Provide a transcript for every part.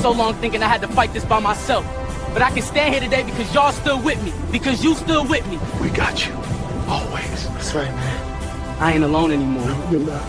so long thinking I had to fight this by myself. But I can stand here today because y'all stood with me. Because you stood with me. We got you. Always. That's right, man. I ain't alone anymore. No, you're not.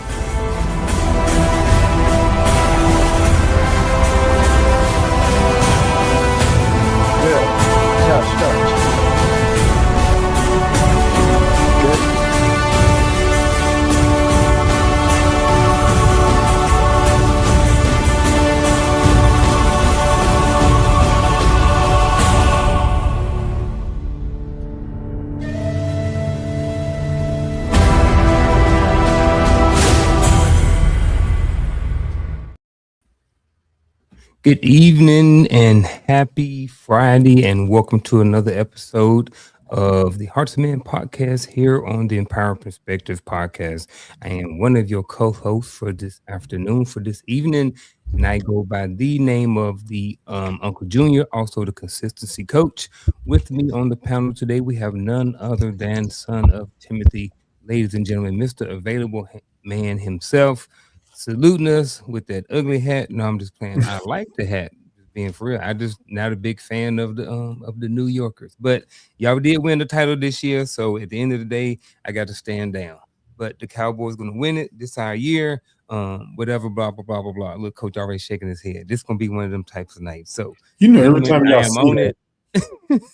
Good evening and happy Friday, and welcome to another episode of the Hearts of Men podcast here on the Empower Perspective podcast. I am one of your co-hosts for this afternoon, for this evening, and I go by the name of the Uncle Junior, also the consistency coach. With me on the panel today, we have none other than son of Timothy, ladies and gentlemen, Mr. Available Man himself, saluting us with that ugly hat. No, I'm just playing. I like the hat. Just being for real. I just not a big fan of the New Yorkers. But y'all did win the title this year, so at the end of the day, I got to stand down. But the Cowboys gonna win it this our year. Whatever, blah blah blah blah blah. Look, coach already shaking his head. This gonna be one of them types of nights. So every time y'all see that,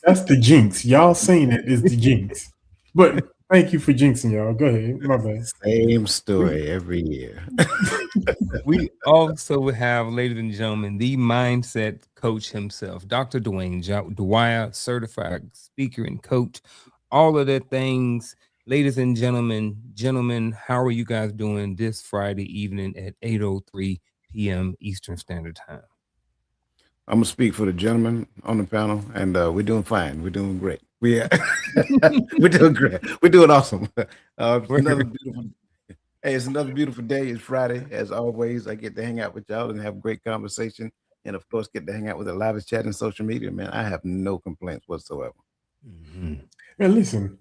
that's the jinx. Y'all saying it is the jinx. But thank you for jinxing y'all. Go ahead. My bad. Same story every year. We also have, ladies and gentlemen, the mindset coach himself, Dr. Dwayne Dwyer, certified speaker and coach, all of the things. Ladies and gentlemen, how are you guys doing this Friday evening at 8:03 p.m. Eastern Standard Time? I'm gonna speak for the gentleman on the panel, and we're doing fine. We're doing great. We're doing great. We're doing awesome. It's another beautiful day. It's Friday, as always. I get to hang out with y'all and have a great conversation, and of course, get to hang out with the livest chat and social media. Man, I have no complaints whatsoever. Mm-hmm. Man, listen,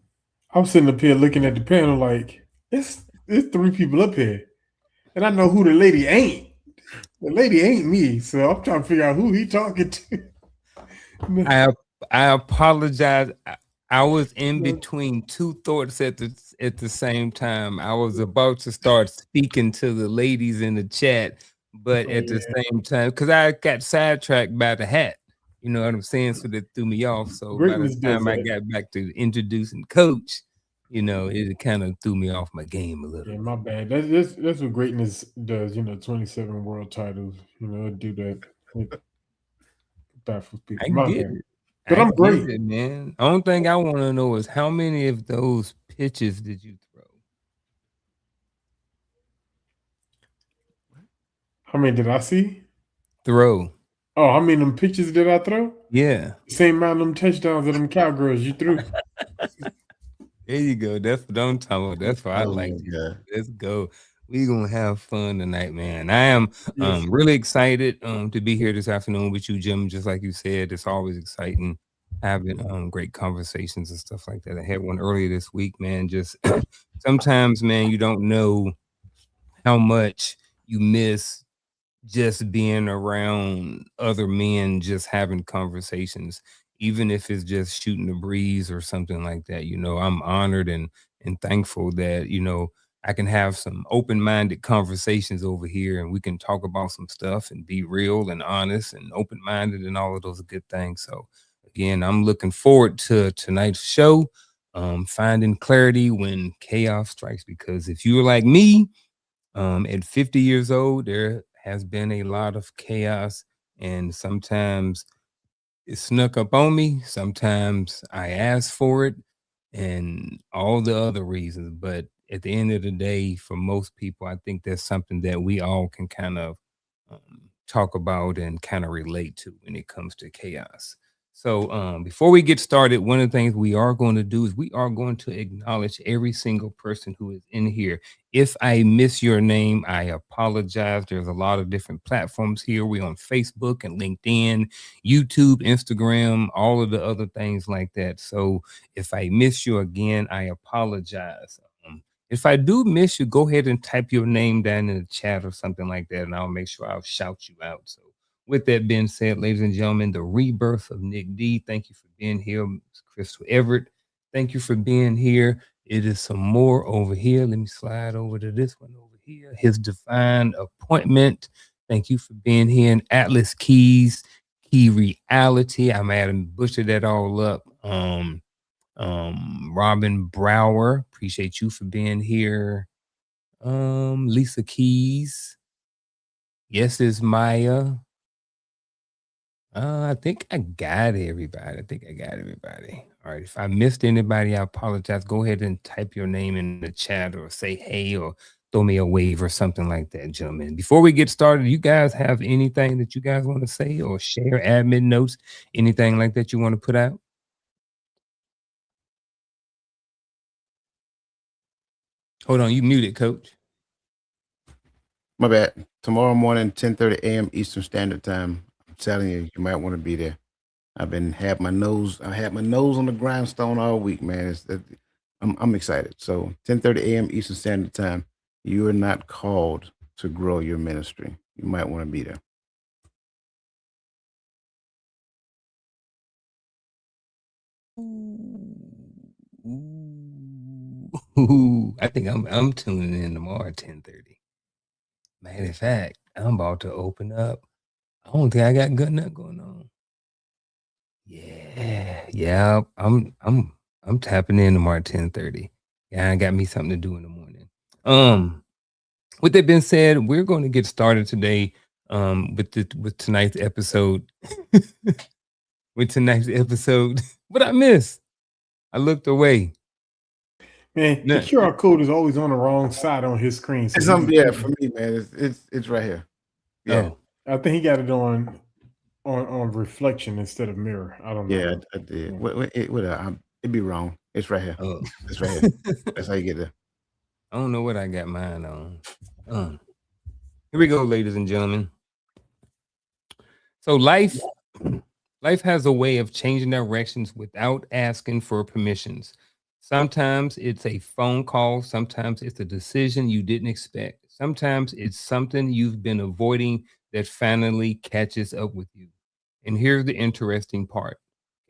I'm sitting up here looking at the panel like it's three people up here, and I know who the lady ain't. The lady ain't me, so I'm trying to figure out who he talking to. I apologize. I was in between two thoughts at the same time. I was about to start speaking to the ladies in the chat, but at the same time, because I got sidetracked by the hat. You know what I'm saying? So that threw me off. So by the time I got back to introducing coach, you know, it kind of threw me off my game a little. Yeah, my bad. That's what greatness does. 27 world titles. Do that. It baffles people. I get it. But I'm great, man. Only thing I want to know is how many of those pitches did you throw? How many did I see? Throw. Oh, how many of them pitches did I throw? Yeah. Same amount of them touchdowns of them Cowgirls you threw. There you go. That's what I'm talking about. That's why I like it. Let's go. We're going to have fun tonight, man. I am really excited to be here this afternoon with you, Jim. Just like you said, it's always exciting having great conversations and stuff like that. I had one earlier this week, man. Just sometimes, man, you don't know how much you miss just being around other men, just having conversations, even if it's just shooting the breeze or something like that. I'm honored and thankful that, I can have some open-minded conversations over here, and we can talk about some stuff and be real and honest and open-minded and all of those good things. So again, I'm looking forward to tonight's show, finding clarity when chaos strikes, because if you're like me, at 50 years old, there has been a lot of chaos, and sometimes it snuck up on me. Sometimes I asked for it and all the other reasons, but at the end of the day, for most people, I think that's something that we all can kind of talk about and kind of relate to when it comes to chaos. So before we get started, one of the things we are going to do is we are going to acknowledge every single person who is in here. If I miss your name, I apologize. There's a lot of different platforms here. We're on Facebook and LinkedIn, YouTube, Instagram, all of the other things like that. So if I miss you again, I apologize. If I do miss you, go ahead and type your name down in the chat or something like that, and I'll make sure I'll shout you out. So With that being said, ladies and gentlemen, the rebirth of Nick D. Thank you for being here, Crystal Everett. Thank you for being here. It is some more over here. Let me slide over to this one over here. His divine appointment. Thank you for being here in Atlas Keys, Key Reality. I might have butchered that all up. Robin Brower, appreciate you for being here. Lisa Keys. Yes, is Maya. I think I got everybody. All right. If I missed anybody, I apologize. Go ahead and type your name in the chat or say hey or throw me a wave or something like that, gentlemen. Before we get started, you guys have anything that you guys want to say or share, admin notes, anything like that you want to put out? Hold on, you muted, Coach. My bad. Tomorrow morning, 10:30 a.m. Eastern Standard Time. I'm telling you, you might want to be there. I had my nose on the grindstone all week, man. I'm excited. So 10:30 a.m. Eastern Standard Time. You are not called to grow your ministry. You might want to be there. Ooh, I think I'm tuning in tomorrow at 10:30. Matter of fact, I'm about to open up. I don't think I got nothing going on. Yeah. I'm tapping in tomorrow at 10:30. Yeah, I got me something to do in the morning. With that being said, we're going to get started today with tonight's episode. With tonight's episode. What I missed? I looked away. Man, the QR code is always on the wrong side on his screen. So for me, man, it's right here. Yeah, I think he got it on reflection instead of mirror. I don't know. Yeah, I did. It'd be wrong. It's right here. Oh, it's right here. That's how you get there. I don't know what I got mine on. Here we go, ladies and gentlemen. So life has a way of changing directions without asking for permissions. Sometimes it's a phone call. Sometimes it's a decision you didn't expect. Sometimes it's something you've been avoiding that finally catches up with you. And here's the interesting part.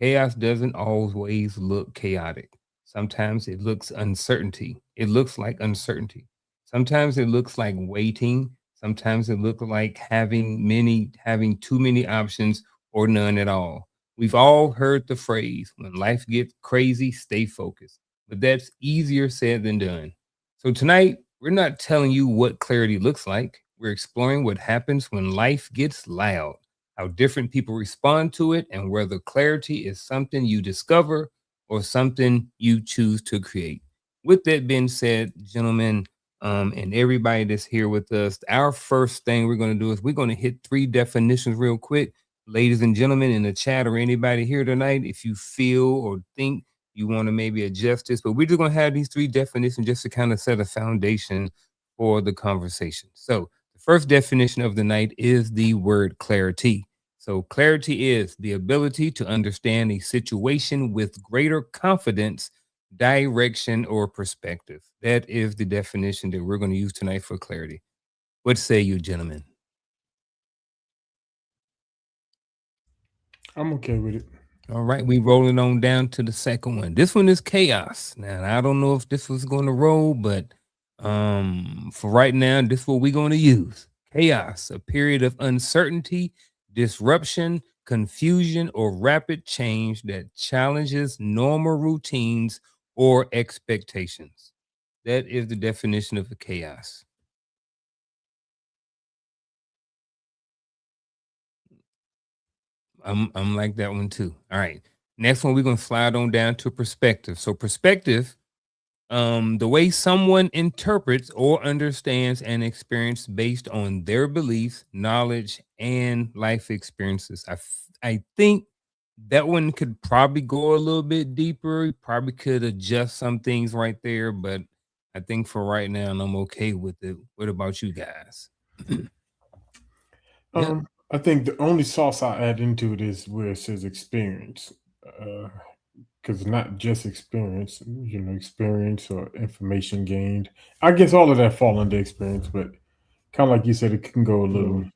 Chaos doesn't always look chaotic. Sometimes it looks uncertainty. It looks like uncertainty. Sometimes it looks like waiting. Sometimes it looks like having too many options or none at all. We've all heard the phrase, when life gets crazy, stay focused. But that's easier said than done. So tonight, we're not telling you what clarity looks like. We're exploring what happens when life gets loud, how different people respond to it, and whether clarity is something you discover or something you choose to create. With that being said, gentlemen, and everybody that's here with us, our first thing we're going to do is we're going to hit 3 definitions real quick. Ladies and gentlemen in the chat or anybody here tonight, if you feel or think you want to maybe adjust this, but we're just going to have these 3 definitions just to kind of set a foundation for the conversation. So the first definition of the night is the word clarity. So clarity is the ability to understand a situation with greater confidence, direction, or perspective. That is the definition that we're going to use tonight for clarity. What say you, gentlemen? I'm okay with it. All right, we rolling on down to the second one. This one is chaos. Now, I don't know if this was going to roll, but for right now, this is what we're going to use. Chaos, a period of uncertainty, disruption, confusion, or rapid change that challenges normal routines or expectations. That is the definition of the chaos. I'm like that one too. All right. Next one, we're going to slide on down to perspective. So perspective, the way someone interprets or understands an experience based on their beliefs, knowledge, and life experiences. I think that one could probably go a little bit deeper. Probably could adjust some things right there, but I think for right now, I'm okay with it. What about you guys? I think the only sauce I add into it is where it says experience, because not just experience, experience or information gained. I guess all of that fall under experience, but kind of like you said, it can go a little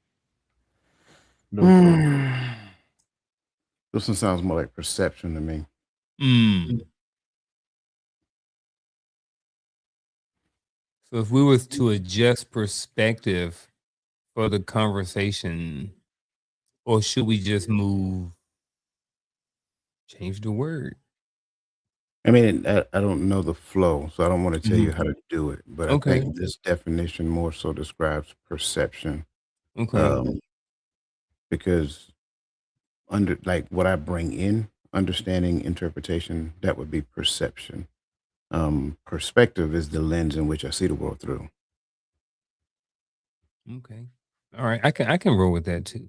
those words. This one sounds more like perception to me. So if we was to adjust perspective for the conversation, or should we just change the word? I mean, I don't know the flow, so I don't want to tell you how to do it. But I Okay. think this definition more so describes perception. Okay. Because under like what I bring in, understanding, interpretation, that would be perception. Perspective is the lens in which I see the world through. Okay. All right. I can roll with that too.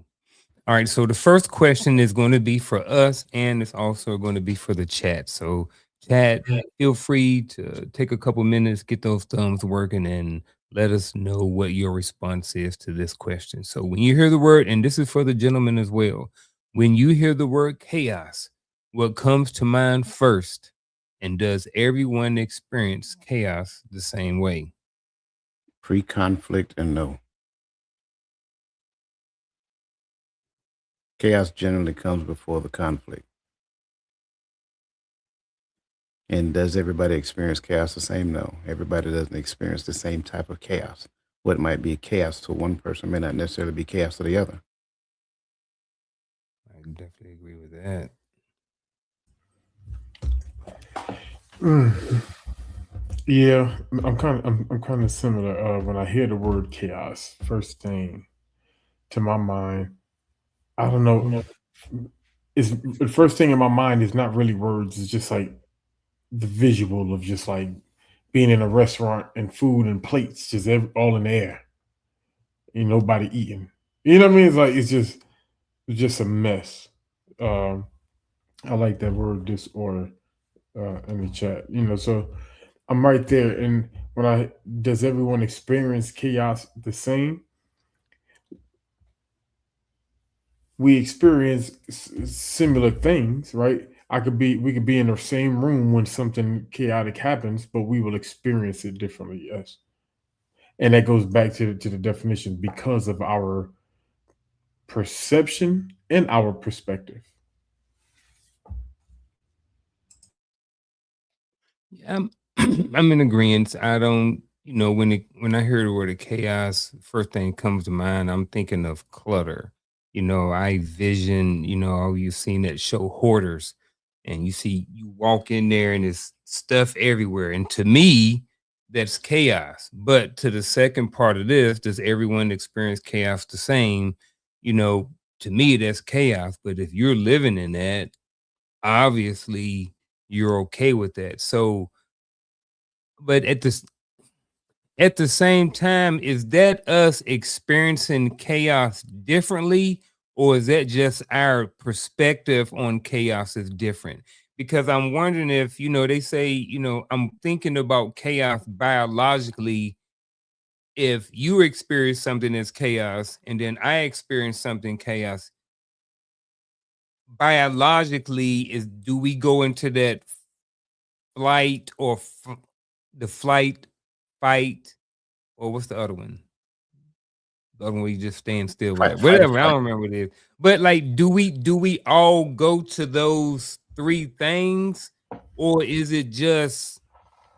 All right. So the first question is going to be for us, and it's also going to be for the chat. So chat, feel free to take a couple minutes, get those thumbs working, and let us know what your response is to this question. So when you hear the word, and this is for the gentleman as well, when you hear the word chaos, what comes to mind first? And does everyone experience chaos the same way? Pre-conflict and no. Chaos generally comes before the conflict. And does everybody experience chaos the same? No. Everybody doesn't experience the same type of chaos. What might be chaos to one person may not necessarily be chaos to the other. I definitely agree with that. Yeah, I'm kind of similar. When I hear the word chaos, first thing to my mind, I don't know. Is the first thing in my mind is not really words. It's just like the visual of just like being in a restaurant and food and plates just all in the air. Ain't nobody eating. You know what I mean? It's like it's just a mess. Um, I like that word disorder in the chat. So I'm right there. And when I does everyone experience chaos the same? We experience similar things, right? We could be in the same room when something chaotic happens, but we will experience it differently. Yes, and that goes back to the definition because of our perception and our perspective. I'm I'm in agreement. I don't, when I hear the word of chaos, first thing comes to mind, I'm thinking of clutter. I vision, you've seen that show Hoarders, and you walk in there and there's stuff everywhere. And to me, that's chaos. But to the second part of this, does everyone experience chaos the same? To me, that's chaos. But if you're living in that, obviously you're okay with that. So, but at the same time, is that us experiencing chaos differently, or is that just our perspective on chaos is different? Because I'm wondering if, they say, I'm thinking about chaos biologically. If you experience something as chaos and then I experience something chaos, biologically, do we go into that flight or the flight, fight, or what's the other one? The other one where you just stand still, Fight, whatever. fight or Whatever. I flight. don't remember what it is. But like, do we all go to those three things, or is it just,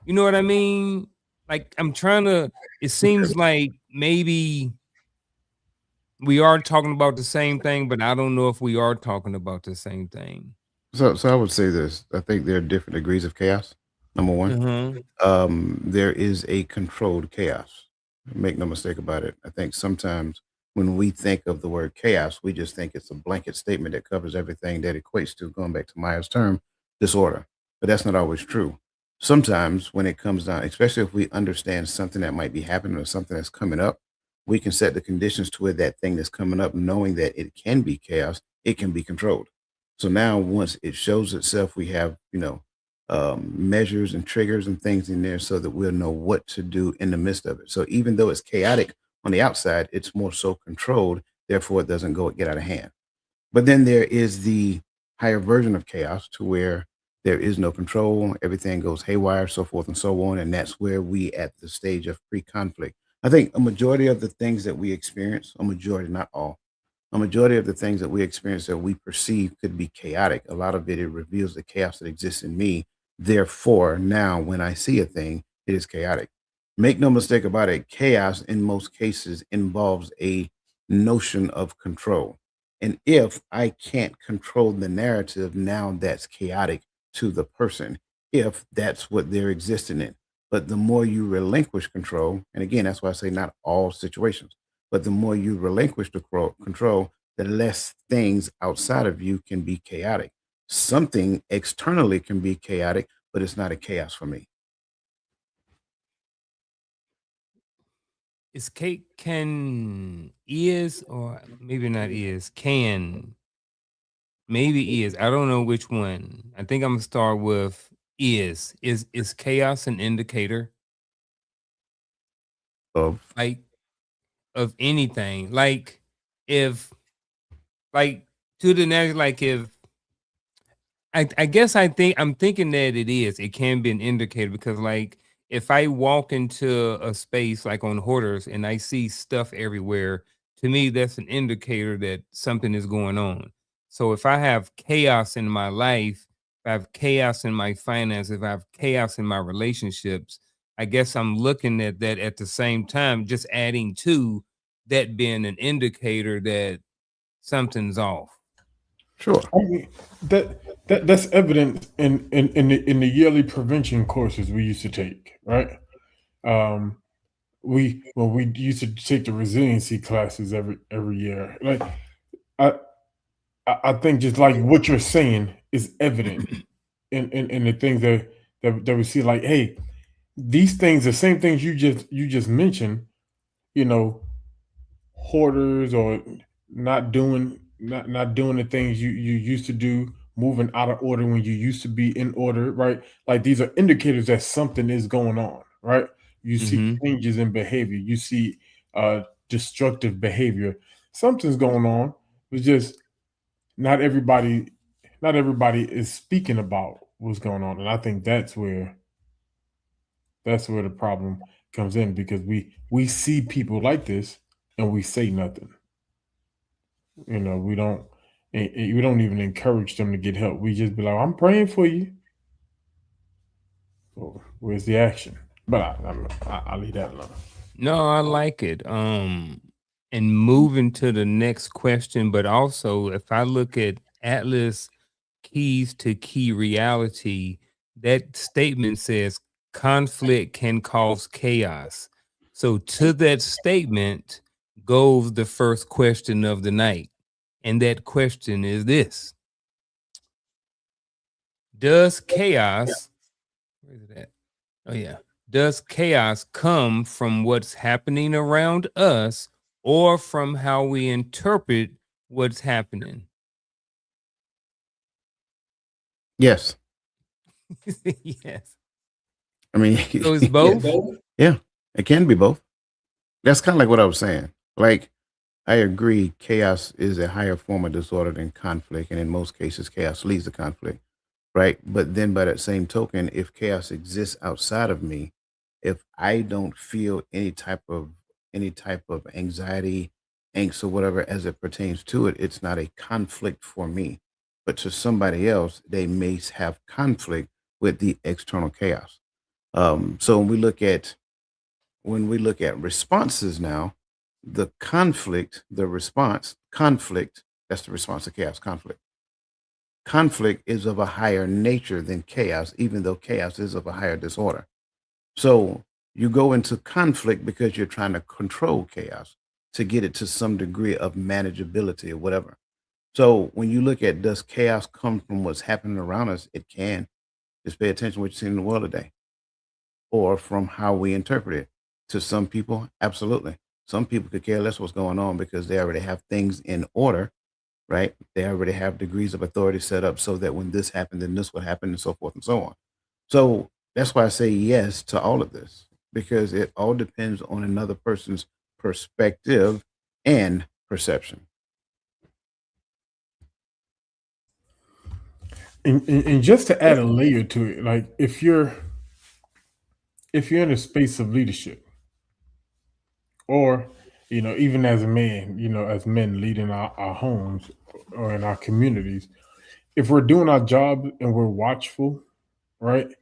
you know what I mean? Like, I'm trying to. It seems like maybe we are talking about the same thing, but I don't know if we are talking about the same thing. So I would say this. I think there are different degrees of chaos. Number one. There is a controlled chaos. Make no mistake about it. I think sometimes when we think of the word chaos, we just think it's a blanket statement that covers everything that equates to, going back to Maya's term, disorder. But that's not always true. Sometimes when it comes down, especially if we understand something that might be happening or something that's coming up, we can set the conditions to where that thing that's coming up, knowing that it can be chaos, it can be controlled. So now once it shows itself, we have, measures and triggers and things in there so that we'll know what to do in the midst of it. So even though it's chaotic on the outside, it's more so controlled. Therefore, it doesn't get out of hand. But then there is the higher version of chaos to where there is no control. Everything goes haywire, so forth and so on. And that's where we at the stage of pre-conflict. I think a majority of the things that we experience, a majority, not all, a majority of the things that we experience that we perceive could be chaotic. A lot of it reveals the chaos that exists in me. Therefore, now when I see a thing, it is chaotic. Make no mistake about it, chaos in most cases involves a notion of control. And if I can't control the narrative, now that's chaotic to the person, if that's what they're existing in. But the more you relinquish control, and again, that's why I say not all situations, but the more you relinquish the control, the less things outside of you can be chaotic. Something externally can be chaotic, but it's not a chaos for me. Is cake can is or maybe not is can maybe is. I don't know which one. I think I'm gonna start with is. Is chaos an indicator Of like of anything? Like if like to the next like if I guess I'm thinking that it is. It can be an indicator because like if I walk into a space like on Hoarders and I see stuff everywhere, to me that's an indicator that something is going on. So if I have chaos in my life, if I have chaos in my finances, if I have chaos in my relationships, I guess I'm looking at that at the same time, just adding to that being an indicator that something's off. sure. I mean, that's evident in the yearly prevention courses we used to take, right? Um, we used to take the resiliency classes every year. Like I I think just like what you're saying is evident in the things that we see. Like, hey, these things, the same things you just mentioned, you know, hoarders or not doing the things you used to do, moving out of order when you used to be in order, right? Like these are indicators that something is going on, right? You see Mm-hmm. changes in behavior, you see destructive behavior. Something's going on. It's just not everybody not everybody is speaking about what's going on. And I think that's where the problem comes in because we see people like this and we say nothing. We don't we don't even encourage them to get help. We just be like, I'm praying for you. Well, where's the action? But I'll leave that alone. No, I like it. And moving to the next question, but also if I look at Atlas Keys to Key Reality, that statement says conflict can cause chaos. So to that statement goes the first question of the night. And that question is this: Does chaos, where is it at? Oh, yeah. Does chaos come from what's happening around us or from how we interpret what's happening? Yes. Yes. I mean, So it's both? yeah, it can be both. That's kind of like what I was saying. Like, I agree, chaos is a higher form of disorder than conflict. And in most cases, chaos leads to conflict. Right. But then by that same token, if chaos exists outside of me, if I don't feel any type of anxiety, angst, or whatever as it pertains to it, it's not a conflict for me. But to somebody else, they may have conflict with the external chaos. So when we look at responses now, the response, conflict, that's the response to chaos, conflict is of a higher nature than chaos, even though chaos is of a higher disorder. So you go into conflict because you're trying to control chaos to get it to some degree of manageability or whatever. So when you look at, does chaos come from what's happening around us? It can. Just pay attention to what you see in the world today, or from how we interpret it. To some people, absolutely. Some people could care less what's going on because they already have things in order, right? They already have degrees of authority set up so that when this happened, then this would happen, and so forth and so on. So that's why I say yes to all of this, because it all depends on another person's perspective and perception. And just to add a layer to it, like if you're in a space of leadership, or even as a man, as men leading our homes or in our communities, if we're doing our job and we're watchful, right?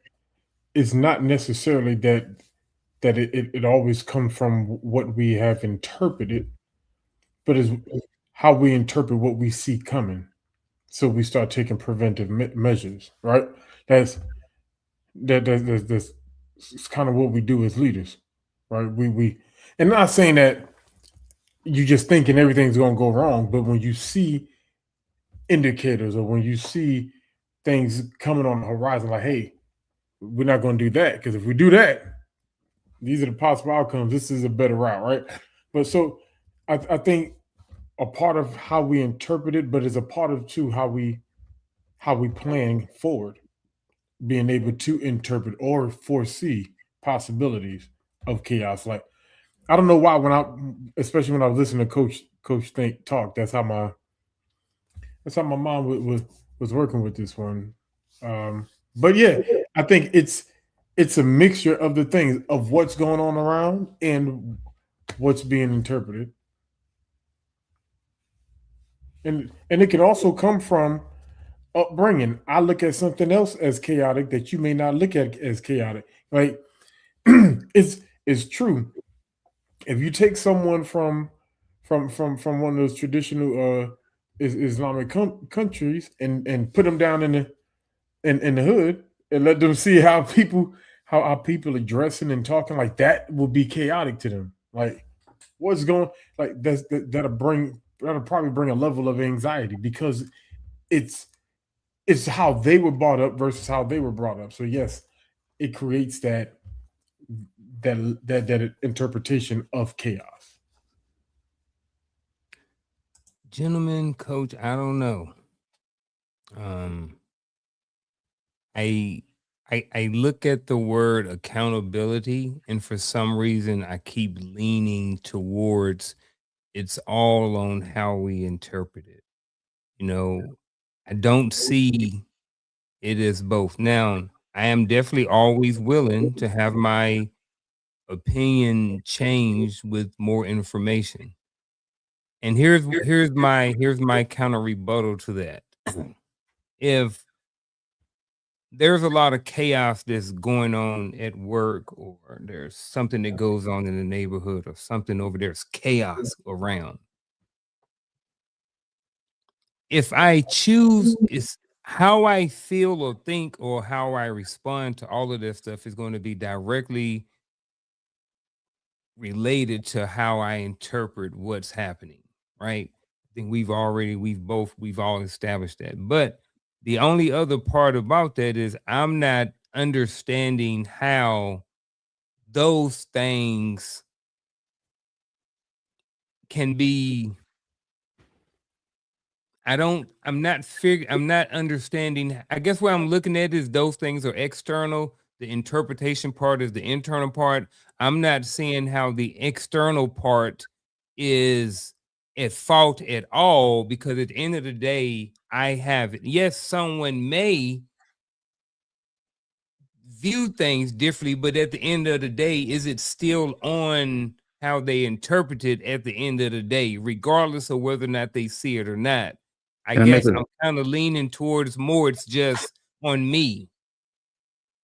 It's not necessarily that it always comes from what we have interpreted, but is how we interpret what we see coming. So we start taking preventive measures, right? That's that's it's kind of what we do as leaders, right? And not saying that you just thinking everything's going to go wrong, but when you see indicators or when you see things coming on the horizon, like, hey, we're not going to do that because if we do that, these are the possible outcomes. This is a better route, right? But so I think a part of how we interpret it, but it's a part of too how we plan forward, being able to interpret or foresee possibilities of chaos. Like I don't know why especially when I was listening to Coach Think talk, that's how my mom was working with this one. But yeah, I think it's a mixture of the things of what's going on around and what's being interpreted. And it can also come from upbringing. I look at something else as chaotic that you may not look at as chaotic. Like it's true. If you take someone from one of those traditional Islamic countries and put them down in the hood and let them see how people are dressing and talking, like that will be chaotic to them. Like what's going, like that'll probably bring a level of anxiety because it's how they were brought up versus how they were brought up. So yes, it creates that interpretation of chaos. Gentlemen, Coach, I don't know. I look at the word accountability, and for some reason I keep leaning towards it's all on how we interpret it. I don't see it as both. Now, I am definitely always willing to have my opinion changed with more information. And here's my counter rebuttal to that. If there's a lot of chaos that's going on at work, or there's something that goes on in the neighborhood, or something over there's chaos around. If I choose, is how I feel or think or how I respond to all of this stuff is going to be directly related to how I interpret what's happening, right? I think we've all established that. But the only other part about that is I'm not understanding how those things can be. I'm not understanding. I guess what I'm looking at is those things are external. The interpretation part is the internal part. I'm not seeing how the external part is at fault at all, because at the end of the day, I have it. Yes, someone may view things differently, but at the end of the day, is it still on how they interpret it at the end of the day, regardless of whether or not they see it or not? I guess I'm kind of leaning towards more it's just on me.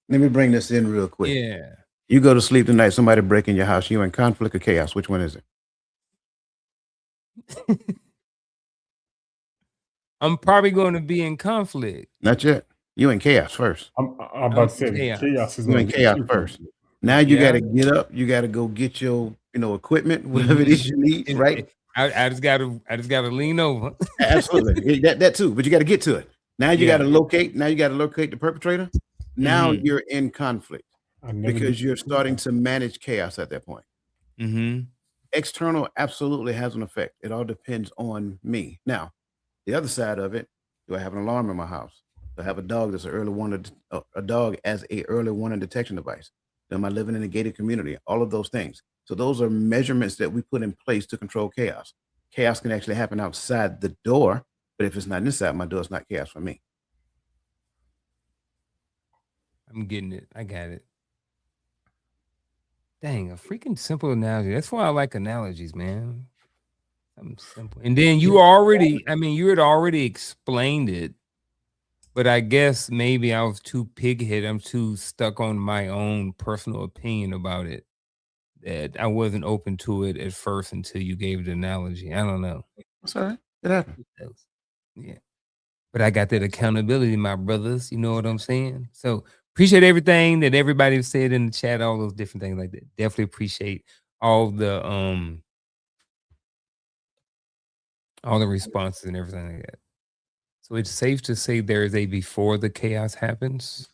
Let me bring this in real quick. Yeah. You go to sleep tonight, somebody break in your house, you in conflict or chaos. Which one is it? I'm probably going to be in conflict. Not yet. You in chaos first. I'm about to say chaos is in chaos first. Now you got to get up. You got to go get your equipment, whatever it is you need, right? I just got to lean over. Absolutely, that too. But you got to get to it. Now you got to locate. Now you got to locate the perpetrator. Now you're in conflict because you're starting to manage chaos at that point. External absolutely has an effect. It all depends on me. Now, the other side of it, do I have an alarm in my house? Do I have a dog that's a dog as a early warning detection device? Am I living in a gated community? All of those things. So those are measurements that we put in place to control chaos. Chaos can actually happen outside the door, but if it's not inside my door, it's not chaos for me. I'm getting it. I got it. Dang, a freaking simple analogy. That's why I like analogies, man. Something simple. And then you had already explained it, but I guess maybe I was too pig-headed. I'm too stuck on my own personal opinion about it that I wasn't open to it at first until you gave the analogy. I don't know. That's all right. It happened. Yeah. But I got that accountability, my brothers. You know what I'm saying? So appreciate everything that everybody said in the chat, all those different things like that. Definitely appreciate all the responses and everything like that. So it's safe to say there is a before the chaos happens.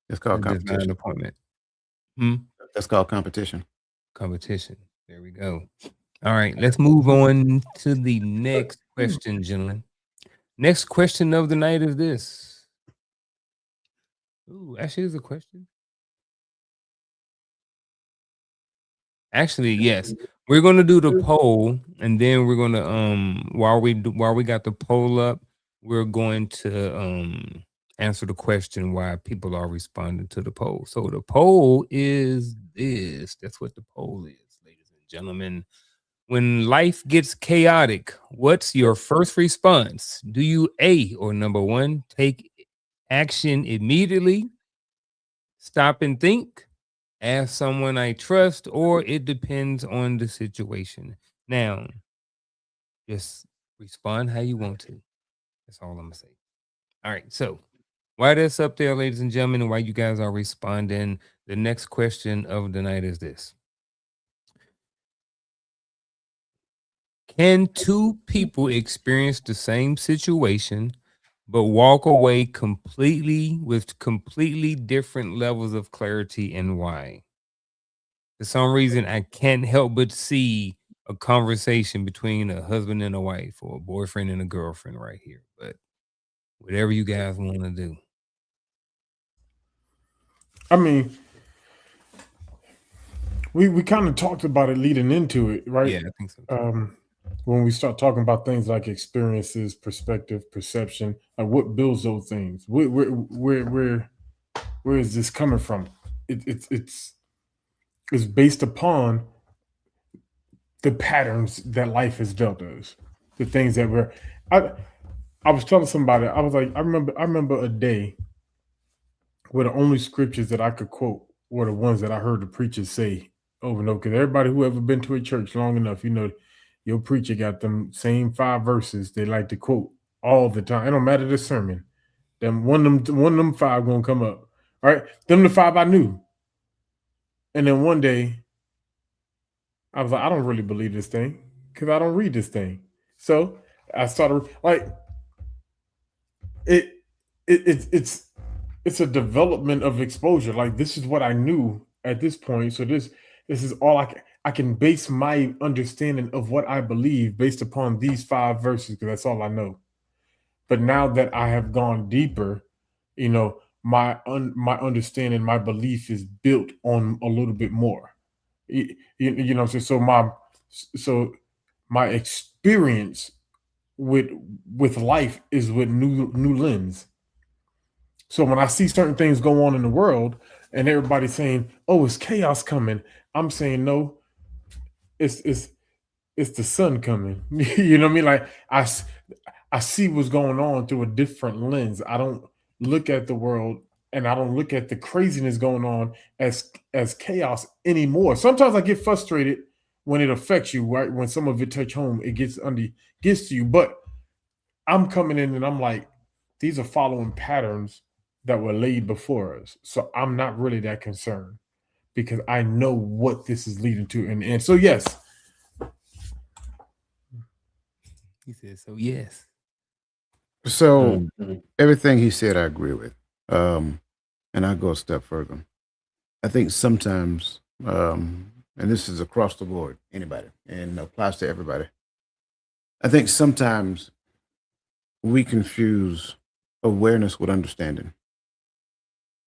It's called competition. Appointment. That's called competition. Competition. There we go. All right, let's move on to the next question, gentlemen. Next question of the night is this. Ooh, actually, is a question. Actually, yes. We're gonna do the poll, and then we're gonna while we got the poll up, we're going to answer the question why people are responding to the poll. So the poll is this. That's what the poll is, ladies and gentlemen. When life gets chaotic, what's your first response? Do you or number one, take action immediately, stop and think, ask someone I trust, or it depends on the situation? Now, just respond how you want to. That's all I'm gonna say. All right, so while that's up there, ladies and gentlemen, and while you guys are responding, the next question of the night is this. Can two people experience the same situation but walk away with completely different levels of clarity, and why? For some reason, I can't help but see a conversation between a husband and a wife, or a boyfriend and a girlfriend right here. But whatever you guys want to do. I mean, we kind of talked about it leading into it, right? Yeah, I think so too. When we start talking about things like experiences, perspective, perception, like what builds those things? Where is this coming from? It's based upon the patterns that life has dealt us, the things that I was telling somebody, I was like, I remember a day where the only scriptures that I could quote were the ones that I heard the preachers say over and over. Because everybody who ever been to a church long enough, you know, your preacher got them same 5 verses they like to quote all the time. It don't matter the sermon. Them one of them 5 gonna come up. All right, them the 5 I knew. And then one day, I was like, I don't really believe this thing because I don't read this thing. So I started like it's a development of exposure. Like this is what I knew at this point. So this is all I can base my understanding of what I believe based upon these 5 verses because that's all I know. But now that I have gone deeper, you know, my understanding, my belief is built on a little bit more. You know what I'm saying? So my experience with life is with new lens. So when I see certain things go on in the world and everybody's saying, "Oh, it's chaos coming," I'm saying, "No, it's the sun coming." You know what I mean? Like I see what's going on through a different lens. I don't look at the world and I don't look at the craziness going on as chaos anymore. Sometimes I get frustrated when it affects you, right? When some of it touch home, it gets to you. But I'm coming in and I'm like, these are following patterns that were laid before us. So I'm not really that concerned because I know what this is leading to. And so, yes. He said, so yes. So everything he said, I agree with. And I'll go a step further. I think sometimes, and this is across the board, anybody, and applies to everybody. I think sometimes we confuse awareness with understanding.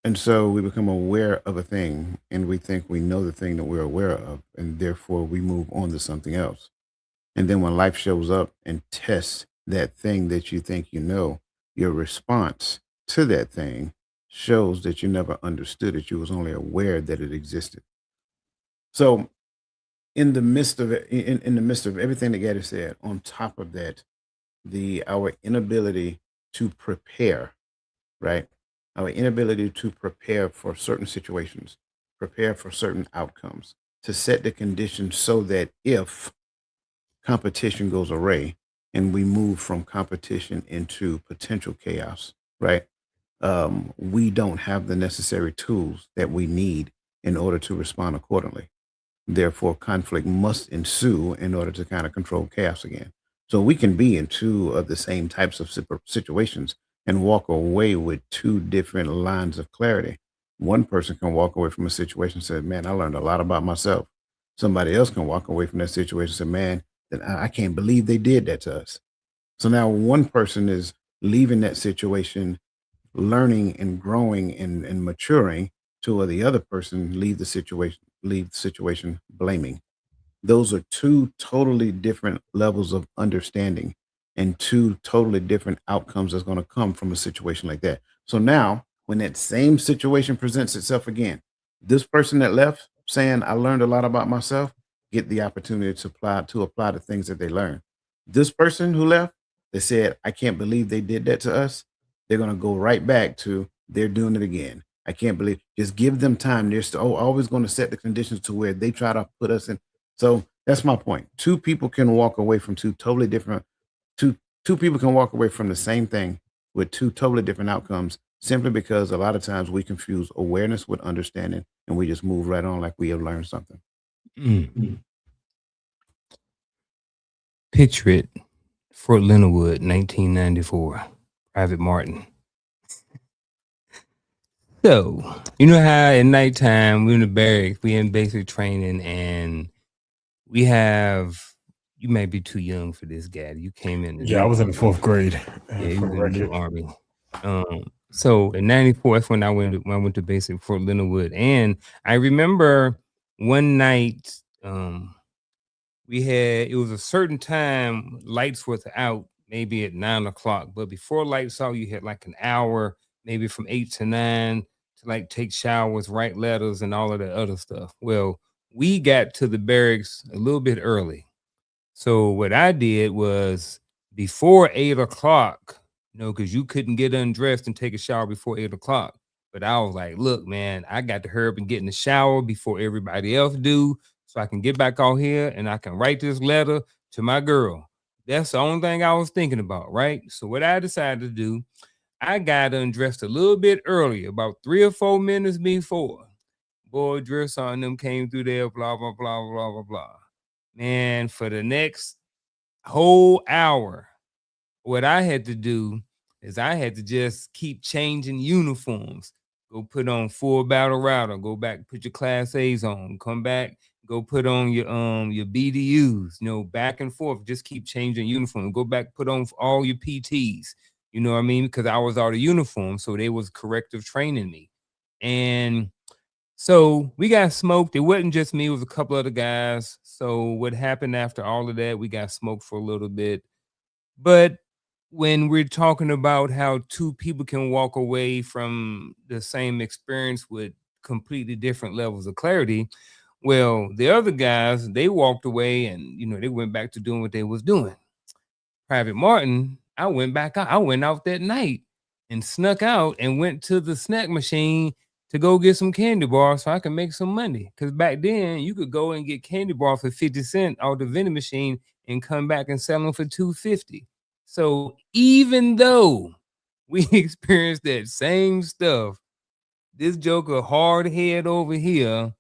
And so we become aware of a thing and we think we know the thing that we're aware of, and therefore we move on to something else. And then when life shows up and tests that thing that you think you know, your response to that thing shows that you never understood it. You was only aware that it existed. So in the midst of it, in the midst of everything that Gaddy said, on top of that, our inability to prepare, right? Our inability to prepare for certain situations, prepare for certain outcomes, to set the conditions so that if competition goes awry and we move from competition into potential chaos, right? We don't have the necessary tools that we need in order to respond accordingly. Therefore, conflict must ensue in order to kind of control chaos again. So we can be in two of the same types of situations and walk away with two different lines of clarity. One person can walk away from a situation and say, man, I learned a lot about myself. Somebody else can walk away from that situation and say, man, that I can't believe they did that to us. So now one person is leaving that situation, learning and growing and maturing, to the other person leave the situation blaming. Those are two totally different levels of understanding and two totally different outcomes that's going to come from a situation like that. So now, when that same situation presents itself again, this person that left saying, I learned a lot about myself, get the opportunity to apply the things that they learned. This person who left, they said, I can't believe they did that to us. They're going to go right back to they're doing it again. I can't believe, just give them time. They're still always going to set the conditions to where they try to put us in. So that's my point. Two people can walk away from two people can walk away from the same thing with two totally different outcomes, simply because a lot of times we confuse awareness with understanding and we just move right on like we have learned something. Picture it, Fort Leonard Wood, 1994, Private Martin. So, you know how at nighttime we're in the barracks, we in basic training, and we have, you may be too young for this, guy. You came in. I was in the 4th grade. Yeah, you was in the new Army. So in 94, that's when I went to basic Fort Leonard Wood. And I remember one night, it was a certain time, lights was out, maybe at 9 o'clock. But before lights out, you had like an hour, maybe from 8 to 9, to like take showers, write letters, and all of that other stuff. Well, we got to the barracks a little bit early. So what I did was, before 8 o'clock, because you couldn't get undressed and take a shower before 8 o'clock. But I was like, look, man, I got to hurry up and get in the shower before everybody else do, so I can get back out here and I can write this letter to my girl. That's the only thing I was thinking about, right? So what I decided to do, I got undressed a little bit earlier, about 3 or 4 minutes before. Boy, dress on them came through there, blah, blah, blah, blah, blah, blah. Man, for the next whole hour, what I had to do is I had to just keep changing uniforms. Go put on full battle router, go back, put your class A's on, come back, go put on your BDUs, back and forth, just keep changing uniform. Go back, put on all your PTs, you know what I mean? Because I was out of uniform, so they was corrective training me. And so we got smoked. It wasn't just me, it was a couple other guys. So what happened after all of that, we got smoked for a little bit. But when we're talking about how two people can walk away from the same experience with completely different levels of clarity, well, the other guys, they walked away and, they went back to doing what they was doing. Private Martin, I went back out. I went out that night and snuck out and went to the snack machine to go get some candy bars so I can make some money. Because back then, you could go and get candy bars for 50 cents out the vending machine and come back and sell them for $2.50. So even though we experienced that same stuff, this joker hard head over here,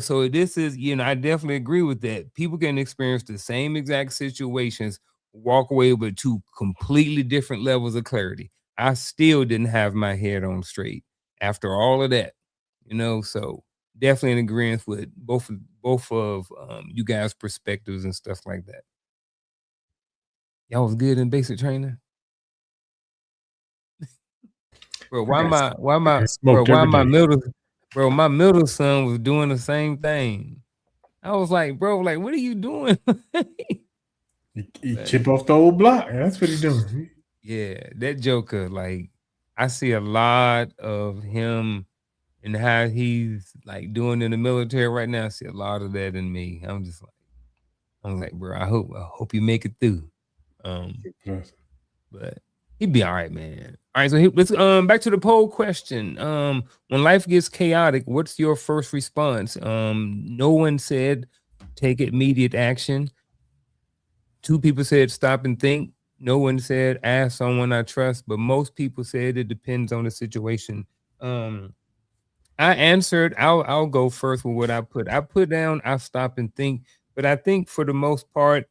so this is, I definitely agree with that. People can experience the same exact situations, walk away with two completely different levels of clarity. I still didn't have my head on straight after all of that, so definitely in agreement with both of you guys' perspectives and stuff like that. Y'all was good in basic training. Bro, my middle son was doing the same thing. I was like, bro, what are you doing? He chip off the old block. That's what he's doing. Yeah, that joker, I see a lot of him and how he's like doing in the military right now. I see a lot of that in me. I'm like, bro, I hope you make it through. But he'd be all right, man. All right, so let's back to the poll question. When life gets chaotic, what's your first response? No one said take immediate action. 2 people said stop and think. No one said ask someone I trust, but most people said it depends on the situation. I answered. I'll go first with what I put. I put down. I stop and think, but I think for the most part,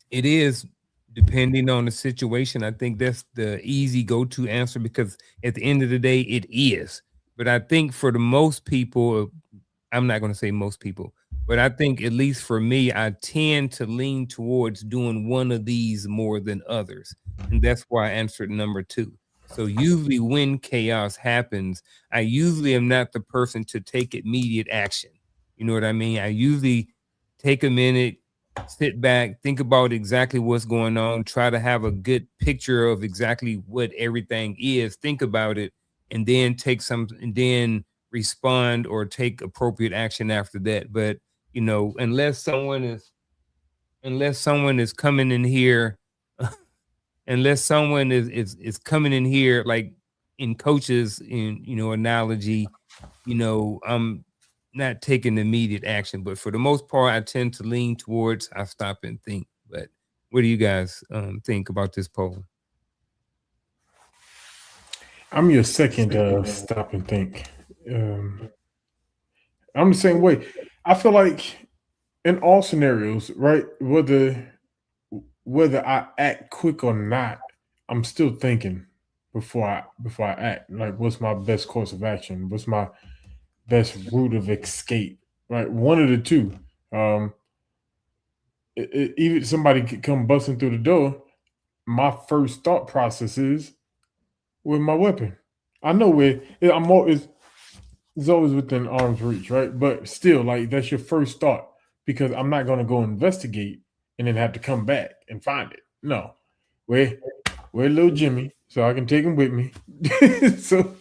it is depending on the situation. I think that's the easy go-to answer because at the end of the day, it is. But I think for the most people, I'm not going to say most people, but I think at least for me, I tend to lean towards doing one of these more than others. And that's why I answered number 2. So usually when chaos happens, I usually am not the person to take immediate action. You know what I mean? I usually take a minute, sit back, think about exactly what's going on, try to have a good picture of exactly what everything is, think about it, and then and then respond or take appropriate action after that. But unless someone is coming in here, unless someone is coming in here like in coaches in analogy, I'm not taking immediate action. But for the most part, I tend to lean towards I stop and think. But what do you guys think about this poll? I'm your second stop and think. I'm the same way. I feel like in all scenarios, right? Whether I act quick or not, I'm still thinking before I act. Like, what's my best course of action? What's my best route of escape? Right, one of the two. Even somebody could come busting through the door. My first thought process is with my weapon. I know where it's always within arm's reach, right? But still, like, that's your first thought because I'm not going to go investigate and then have to come back and find it. No, where little Jimmy, so I can take him with me, so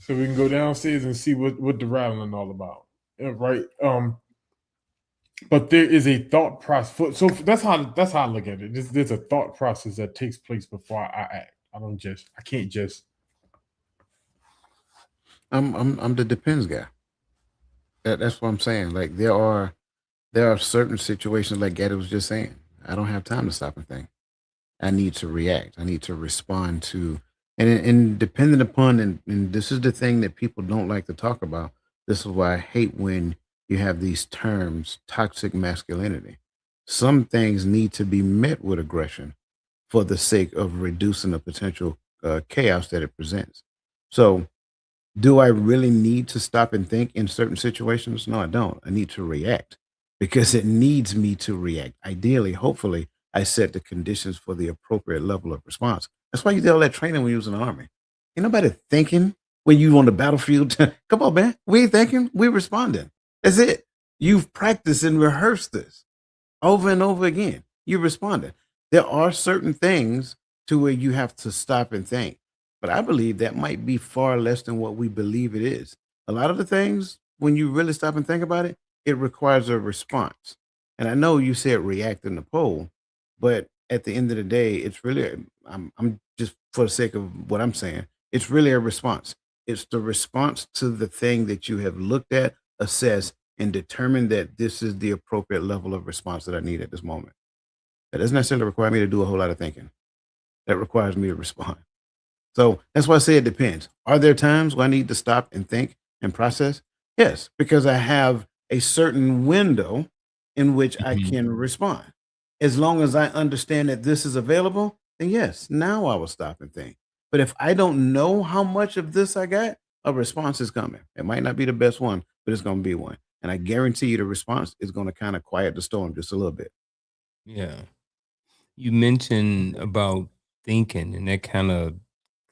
we can go downstairs and see what the rattling all about, right? But there is a thought process. So that's how I look at it. There's a thought process that takes place before I act. I can't just. I'm the depends guy. That's what I'm saying. Like there are certain situations like Gaddy was just saying. I don't have time to stop and think. I need to react. I need to respond to, and depending upon, and this is the thing that people don't like to talk about. This is why I hate when you have these terms, toxic masculinity. Some things need to be met with aggression for the sake of reducing the potential chaos that it presents. So, do I really need to stop and think in certain situations? No, I don't. I need to react because it needs me to react. Ideally, hopefully, I set the conditions for the appropriate level of response. That's why you did all that training when you was in the army. Ain't nobody thinking when you on the battlefield. Come on, man. We ain't thinking. We responding. That's it. You've practiced and rehearsed this over and over again. You responded. There are certain things to where you have to stop and think. But I believe that might be far less than what we believe it is. A lot of the things, when you really stop and think about it, it requires a response. And I know you said react in the poll, but at the end of the day, it's really, I'm just for the sake of what I'm saying, it's really a response. It's the response to the thing that you have looked at, assessed, and determined that this is the appropriate level of response that I need at this moment. That doesn't necessarily require me to do a whole lot of thinking. That requires me to respond. So that's why I say it depends. Are there times where I need to stop and think and process? Yes, because I have a certain window in which I can respond. As long as I understand that this is available, then yes, now I will stop and think. But if I don't know how much of this I got, a response is coming. It might not be the best one, but it's going to be one. And I guarantee you the response is going to kind of quiet the storm just a little bit. Yeah. You mentioned about thinking, and that kind of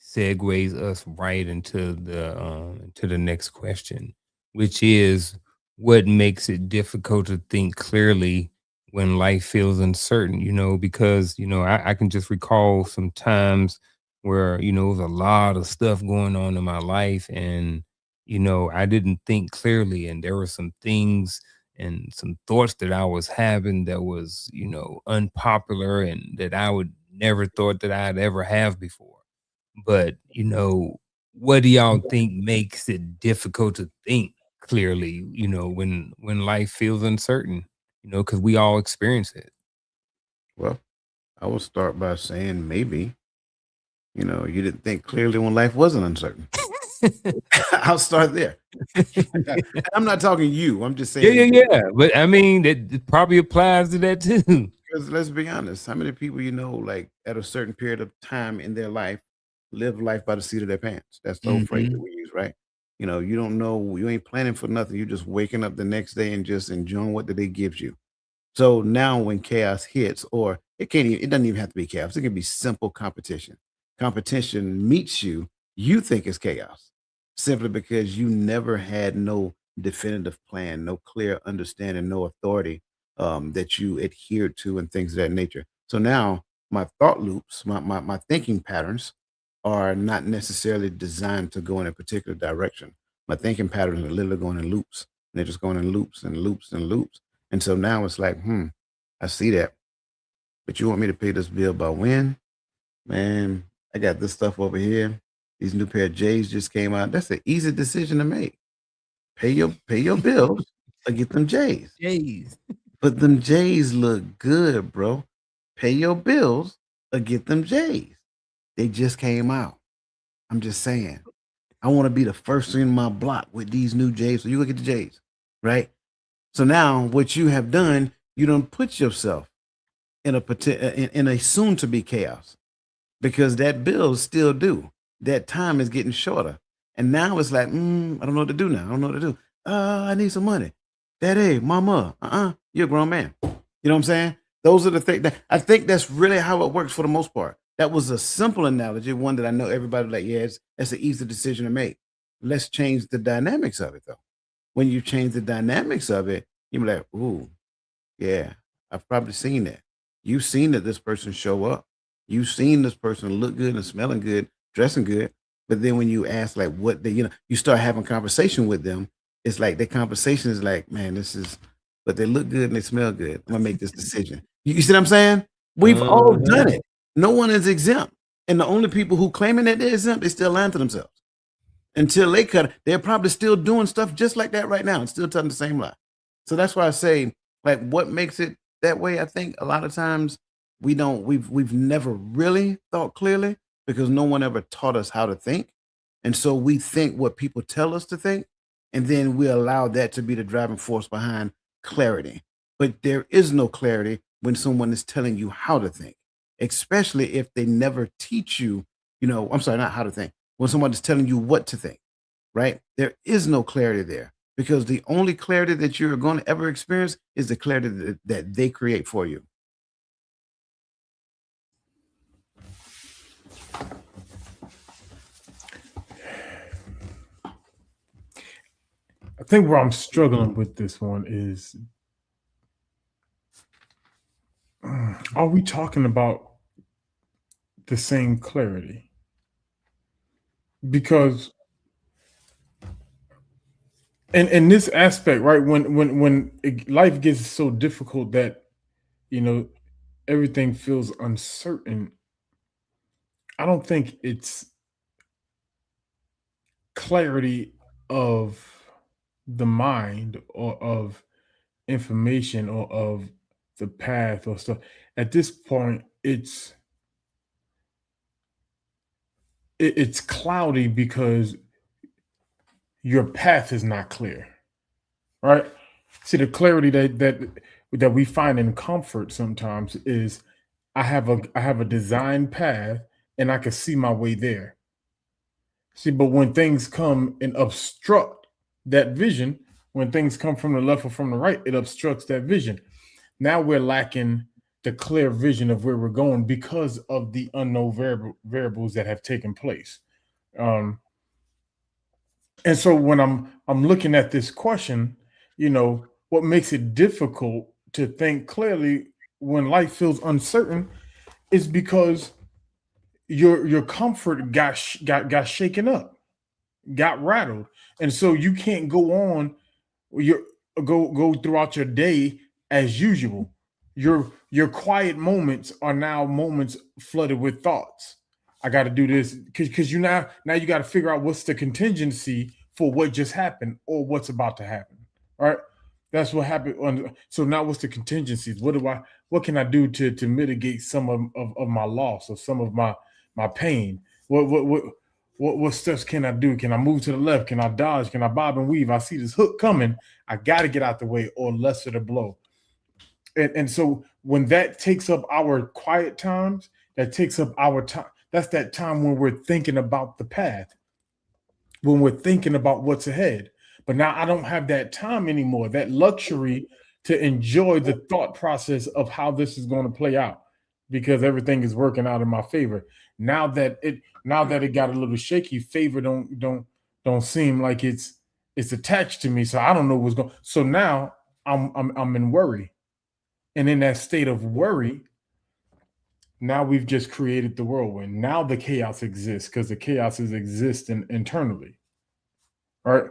segues us right into the next question, which is what makes it difficult to think clearly when life feels uncertain, because I can just recall some times where there was a lot of stuff going on in my life, and I didn't think clearly, and there were some things and some thoughts that I was having that was, unpopular and that I would never thought that I'd ever have before. But, what do y'all think makes it difficult to think clearly, when life feels uncertain, because we all experience it. Well, I will start by saying maybe, you didn't think clearly when life wasn't uncertain. I'll start there. I'm not talking you. I'm just saying. Yeah. But I mean, it probably applies to that too. Because let's be honest, how many people like at a certain period of time in their life live life by the seat of their pants? That's the old phrase that we use, right? You don't know, you ain't planning for nothing. You're just waking up the next day and just enjoying what the day gives you. So now when chaos hits, or it doesn't even have to be chaos. It can be simple competition. Competition meets you, you think it's chaos simply because you never had no definitive plan, no clear understanding, no authority that you adhered to and things of that nature. So now my thought loops, my thinking patterns are not necessarily designed to go in a particular direction. My thinking patterns are literally going in loops. And they're just going in loops and loops and loops. And so now it's like, I see that. But you want me to pay this bill by when? Man, I got this stuff over here. These new pair of J's just came out. That's an easy decision to make. Pay your bills or get them J's. J's. But them J's look good, bro. Pay your bills or get them J's. They just came out. I'm just saying. I want to be the first in my block with these new J's. So you go get the J's, right? So now what you have done, you don't put yourself in a soon to be chaos because that bill is still due. That time is getting shorter. And now it's like, I don't know what to do now. I don't know what to do. I need some money. Daddy, mama, you're a grown man. You know what I'm saying? Those are the things that I think that's really how it works for the most part. That was a simple analogy, one that I know everybody like, yeah, it's an easy decision to make. Let's change the dynamics of it though. When you change the dynamics of it, you're like, ooh, yeah, I've probably seen that. You've seen that this person show up. You've seen this person look good and smelling good, dressing good. But then when you ask like what they, you start having conversation with them, it's like the conversation is like, man, but they look good and they smell good. I'm gonna make this decision. You see what I'm saying? We've all done it. No one is exempt. And the only people who claiming that they're exempt, they still lying to themselves. Until they cut, they're probably still doing stuff just like that right now and still telling the same lie. So that's why I say, like, what makes it that way? I think a lot of times we've never really thought clearly because no one ever taught us how to think. And so we think what people tell us to think, and then we allow that to be the driving force behind clarity. But there is no clarity when someone is telling you how to think, especially if they never teach you, I'm sorry, not how to think. When someone is telling you what to think, right? There is no clarity there because the only clarity that you're going to ever experience is the clarity that they create for you. I think where I'm struggling with this one is, are we talking about the same clarity? Because in this aspect, right, when life gets so difficult that everything feels uncertain, I don't think it's clarity of the mind or of information or of the path or stuff. At this point, it's cloudy because your path is not clear, right? See, the clarity that we find in comfort sometimes is I have a designed path and I can see my way there. See, but when things come and obstruct that vision, when things come from the left or from the right, it obstructs that vision. Now we're lacking the clear vision of where we're going because of the unknown variables that have taken place. And so when I'm looking at this question, what makes it difficult to think clearly when life feels uncertain is because your comfort got shaken up. got rattled. And so you can't go on go throughout your day as usual. Your quiet moments are now moments flooded with thoughts. I got to do this because you now you got to figure out what's the contingency for what just happened or what's about to happen. All right, that's what happened. So now, what's the contingencies? What can I do to mitigate some of my loss or some of my pain? What steps can I do? Can I move to the left? Can I dodge? Can I bob and weave? I see this hook coming. I got to get out the way or lesser the blow. And so when that takes up our quiet times, that takes up our time. That's that time when we're thinking about the path, when we're thinking about what's ahead. But now I don't have that time anymore, that luxury to enjoy the thought process of how this is going to play out, because everything is working out in my favor. Now that it got a little shaky, favor don't seem like it's attached to me. So I don't know what's going. So now I'm in worry. And in that state of worry, now we've just created the whirlwind. Now the chaos exists because the chaos is existing internally. All right.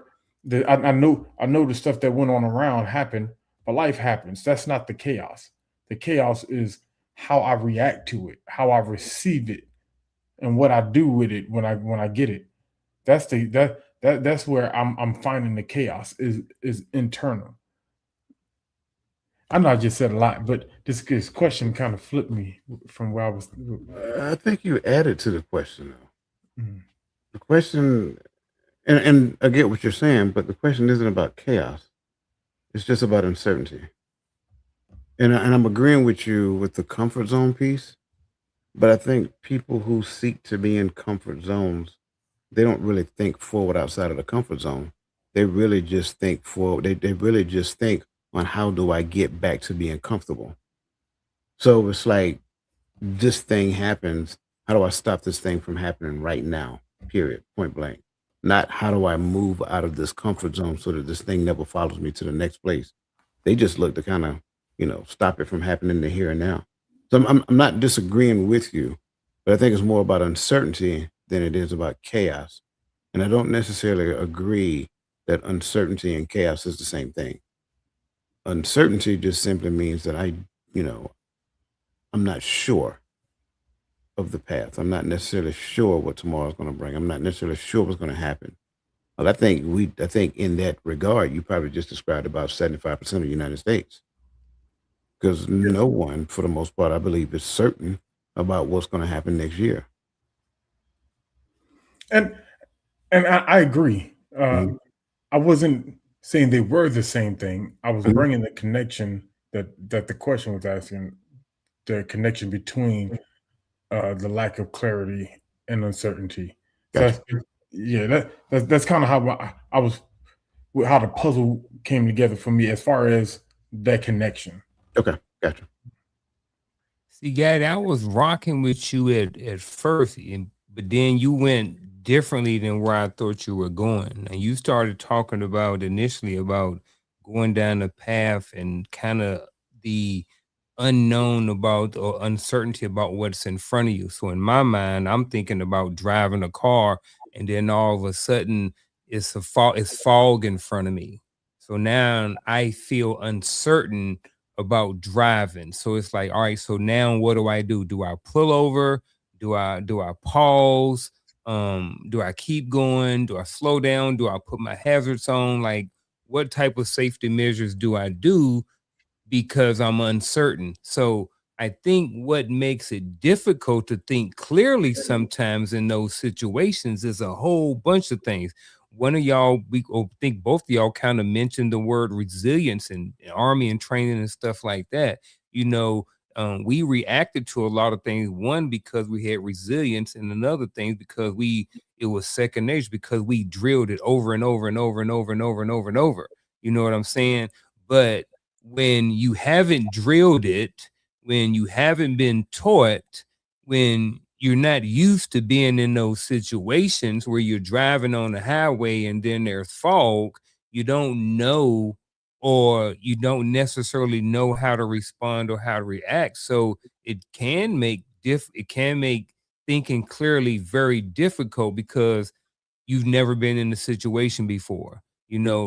I know the stuff that went on around happened, but life happens. That's not the chaos. The chaos is how I react to it, how I receive it, and what I do with it when I get it. That's where I'm finding the chaos is internal. I know I just said a lot, but this question kind of flipped me from where I was. I think you added to the question, though. Mm-hmm. The question, and I get what you're saying, but the question isn't about chaos. It's just about uncertainty. And I'm agreeing with you with the comfort zone piece, but I think people who seek to be in comfort zones, they don't really think forward outside of the comfort zone. They really just think forward. They really just think on how do I get back to being comfortable. So it's like this thing happens. How do I stop this thing from happening right now? Period. Point blank. Not how do I move out of this comfort zone so that this thing never follows me to the next place. They just look to kind of, stop it from happening in the here and now. So I'm not disagreeing with you, but I think it's more about uncertainty than it is about chaos. And I don't necessarily agree that uncertainty and chaos is the same thing. Uncertainty just simply means that I'm not sure of the path. I'm not necessarily sure what tomorrow's going to bring. I'm not necessarily sure what's going to happen. Well, I think in that regard, you probably just described about 75% of the United States. Because no one, for the most part, I believe, is certain about what's going to happen next year. And I agree. Mm-hmm. I wasn't saying they were the same thing. I was bringing the connection that the question was asking, the connection between the lack of clarity and uncertainty. Gotcha. So that's kind of how I was, how the puzzle came together for me as far as that connection. Okay, gotcha. See, Gaddy, I was rocking with you at first, but then you went differently than where I thought you were going. And you started talking about initially about going down the path and kind of the unknown about or uncertainty about what's in front of you. So in my mind, I'm thinking about driving a car and then all of a sudden it's fog in front of me. So now I feel uncertain about driving. So it's like, all right, so now what do I do? Do I pull over? Do I pause? Do I keep going? Do I slow down? Do I put my hazards on? Like, what type of safety measures do I do because I'm uncertain? So I think what makes it difficult to think clearly sometimes in those situations is a whole bunch of things. One of y'all, I think both of y'all kind of mentioned the word resilience and army and training and stuff like that. We reacted to a lot of things. One, because we had resilience, and another thing because it was second nature because we drilled it over and over and over and over and over and over and over. You know what I'm saying? But when you haven't drilled it, when you haven't been taught, when you're not used to being in those situations where you're driving on the highway and then there's fog, you don't know, or you don't necessarily know how to respond or how to react. So it can make thinking clearly very difficult because you've never been in a situation before,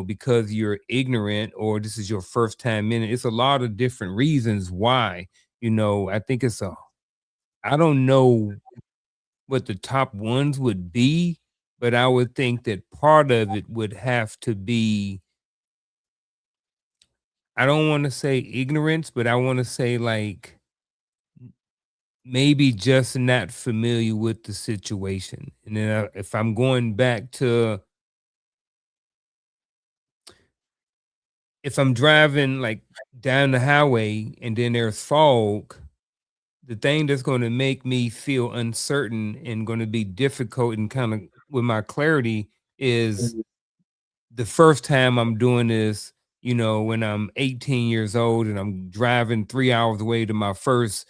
because you're ignorant or this is your first time in it. It's a lot of different reasons why, I think I don't know what the top ones would be, but I would think that part of it would have to be, I don't want to say ignorance, but I want to say like maybe just not familiar with the situation. And then if I'm going back to, if I'm driving like down the highway and then there's fog, the thing that's going to make me feel uncertain and going to be difficult and kind of with my clarity is the first time I'm doing this, when I'm 18 years old and I'm driving 3 hours away to my first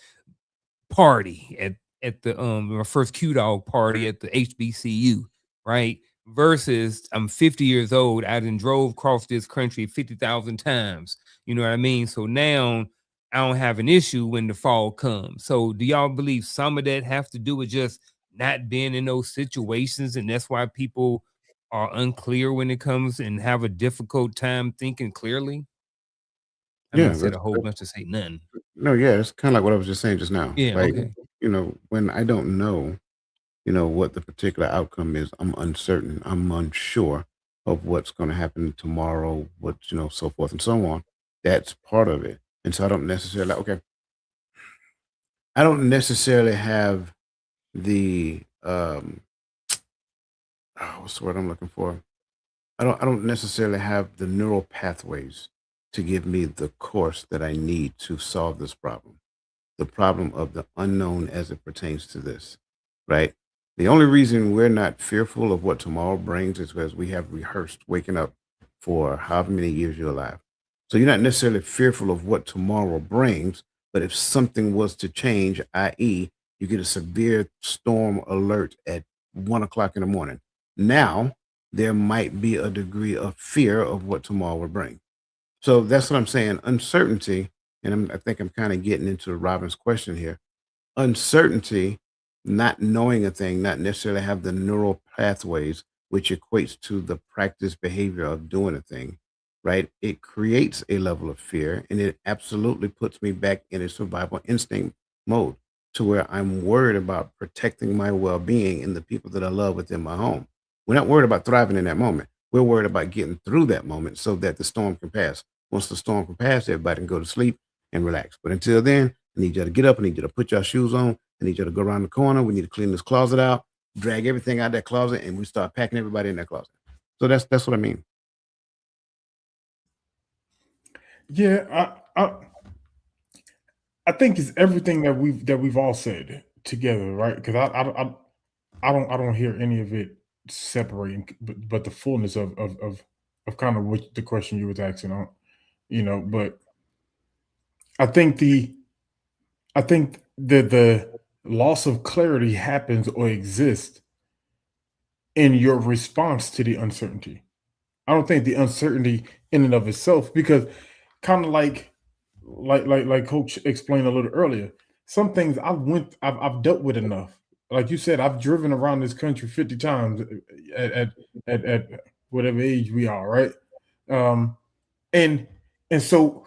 party at the my first Q Dog party at the HBCU, right? Versus I'm 50 years old, I done drove across this country 50,000 times. You know what I mean? So now I don't have an issue when the fall comes. So do y'all believe some of that have to do with just not being in those situations, and that's why people are unclear when it comes and have a difficult time thinking clearly? I Yeah, mean, said a whole bunch to say none. no, yeah, it's kind of like what I was just saying just now. Yeah, Like, okay. when I don't know, what the particular outcome is, I'm uncertain. I'm unsure of what's going to happen tomorrow, so forth and so on. That's part of it. And so I don't necessarily have the what's the word I'm looking for? I don't necessarily have the neural pathways to give me the course that I need to solve this problem. The problem of the unknown as it pertains to this, right? The only reason we're not fearful of what tomorrow brings is because we have rehearsed waking up for however many years you're alive. So you're not necessarily fearful of what tomorrow brings, but if something was to change, i.e., you get a severe storm alert at 1 o'clock in the morning, now there might be a degree of fear of what tomorrow will bring. So that's what I'm saying. Uncertainty, and I think I'm kind of getting into Robin's question here. Uncertainty, not knowing a thing, not necessarily have the neural pathways, which equates to the practice behavior of doing a thing, right? It creates a level of fear, and it absolutely puts me back in a survival instinct mode to where I'm worried about protecting my well-being and the people that I love within my home. We're not worried about thriving in that moment. We're worried about getting through that moment so that the storm can pass. Once the storm can pass, everybody can go to sleep and relax. But until then, I need you to get up. I need you to put your shoes on. I need you to go around the corner. We need to clean this closet out, drag everything out of that closet, and we start packing everybody in that closet. So that's what I mean. Yeah, I think it's everything that we've all said together, right? Because I don't hear any of it separating, but the fullness of kind of what the question you was asking on, But I think the loss of clarity happens or exists in your response to the uncertainty. I don't think the uncertainty in and of itself, because kind of like Coach explained a little earlier, some things I've dealt with enough. Like you said, I've driven around this country 50 times at whatever age we are, right? Um, and and so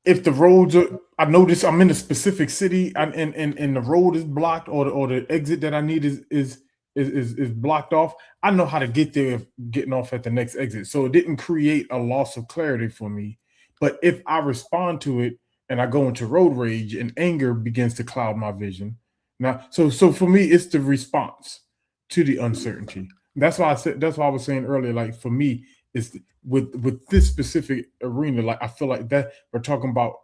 if the roads are, I notice I'm in a specific city and the road is blocked, or the exit that I need is blocked off, I know how to get there getting off at the next exit. So it didn't create a loss of clarity for me. But if I respond to it and I go into road rage and anger begins to cloud my vision. Now, so for me, it's the response to the uncertainty. That's why I was saying earlier, like for me, it's with this specific arena, like I feel like that we're talking about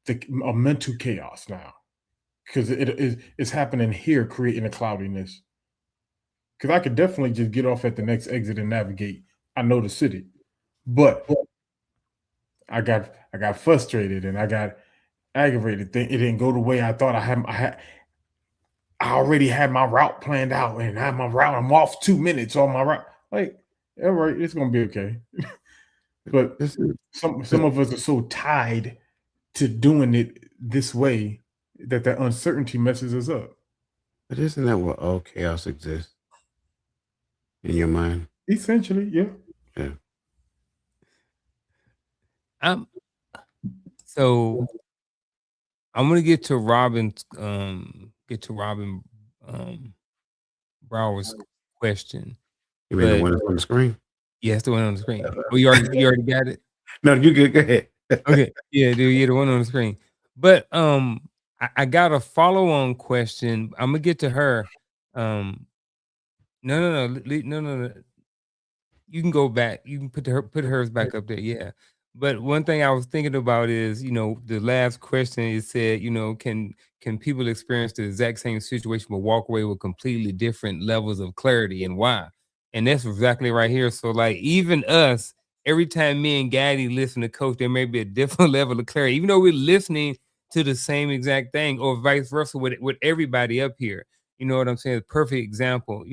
a mental chaos now, because it's happening here, creating a cloudiness. Because I could definitely just get off at the next exit and navigate. I know the city, but I got frustrated and I got aggravated. It didn't go the way I thought. I already had my route planned out, and I had my route. I'm off 2 minutes on my route. Like, all right, it's gonna be okay. But some of us are so tied to doing it this way that uncertainty messes us up. But isn't that where all chaos exists? in your mind. Essentially, yeah. So I'm gonna get to Robin Brower's question. You mean the one that's on the screen? Yes, the one on the screen. Oh, you already got it? No, you good. Go ahead. Okay. Yeah, dude, yeah, the one on the screen. But I got a follow-on question. I'm gonna get to her. No. You can go back. You can put hers back up there. Yeah. But one thing I was thinking about is, the last question it said, can people experience the exact same situation but walk away with completely different levels of clarity, and why? And that's exactly right here. So like even us, every time me and Gaddy listen to Coach, there may be a different level of clarity, even though we're listening to the same exact thing, or vice versa with everybody up here. You know what I'm saying? Perfect example,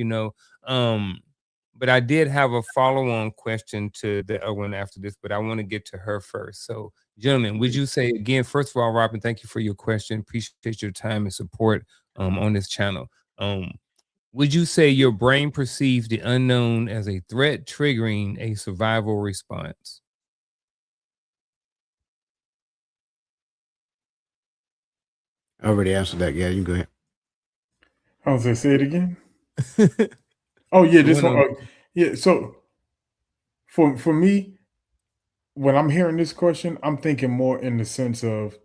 but I did have a follow-on question to the other one after this, but I want to get to her first. So, gentlemen, would you say again, first of all, Robin, thank you for your question. Appreciate your time and support on this channel. Would you say your brain perceives the unknown as a threat triggering a survival response? I already answered that. Yeah, you can go ahead. I was gonna say it again. Oh yeah, this one. Yeah, so for me, when I'm hearing this question, I'm thinking more in the sense of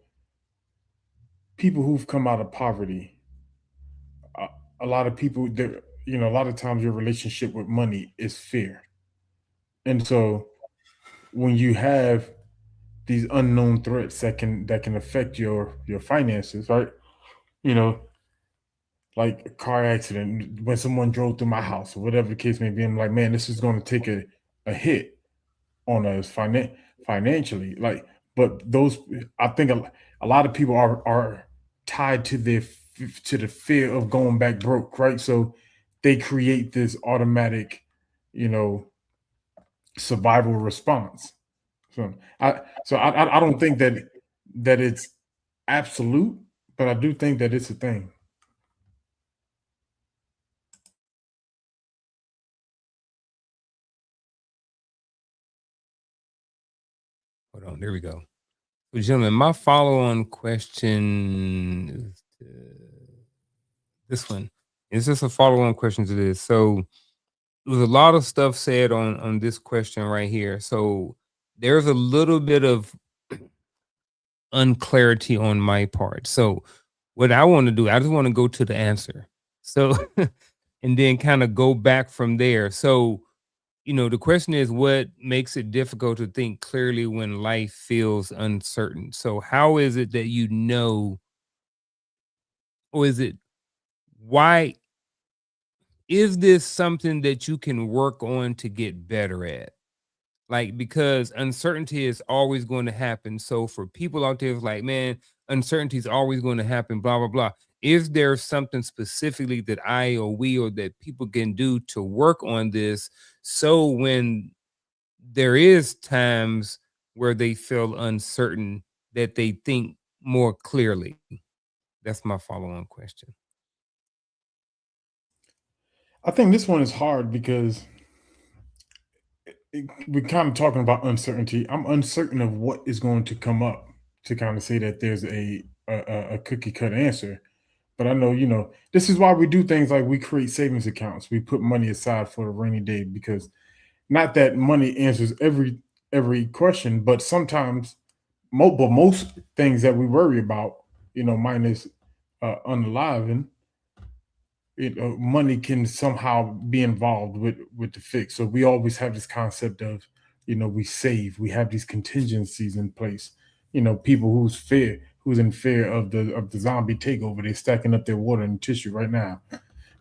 people who've come out of poverty. A lot of people, a lot of times your relationship with money is fear, and so when you have these unknown threats that can affect your finances, right? You know, like a car accident, when someone drove through my house or whatever the case may be, I'm like, man, this is going to take a hit on us financially. Like, but those, I think a lot of people are tied to the fear of going back broke, right? So they create this automatic, you know, survival response. So I don't think that it's absolute, but I do think that it's a thing. Hold on, there we go. So, gentlemen, my follow-on question is this one. It's just a follow-on question to this. So there was a lot of stuff said on this question right here. So there's a little bit of unclarity on my part. So what I want to do, I just want to go to the answer. So and then kind of go back from there. So, the question is, what makes it difficult to think clearly when life feels uncertain? So how is it that or is it why is this something that you can work on to get better at? Like, because uncertainty is always going to happen. So for people out there, it's like, man, uncertainty is always going to happen, blah, blah, blah. Is there something specifically that I or we or that people can do to work on this, so when there is times where they feel uncertain, that they think more clearly? That's my follow-on question. I think this one is hard because we're kind of talking about uncertainty. I'm uncertain of what is going to come up to kind of say that there's a cookie cut answer. But I know, this is why we do things like we create savings accounts. We put money aside for a rainy day, because not that money answers every question, but sometimes most things that we worry about, minus unaliving, money can somehow be involved with the fix. So we always have this concept of, we save. We have these contingencies in place. People who's in fear of the zombie takeover, they're stacking up their water and tissue right now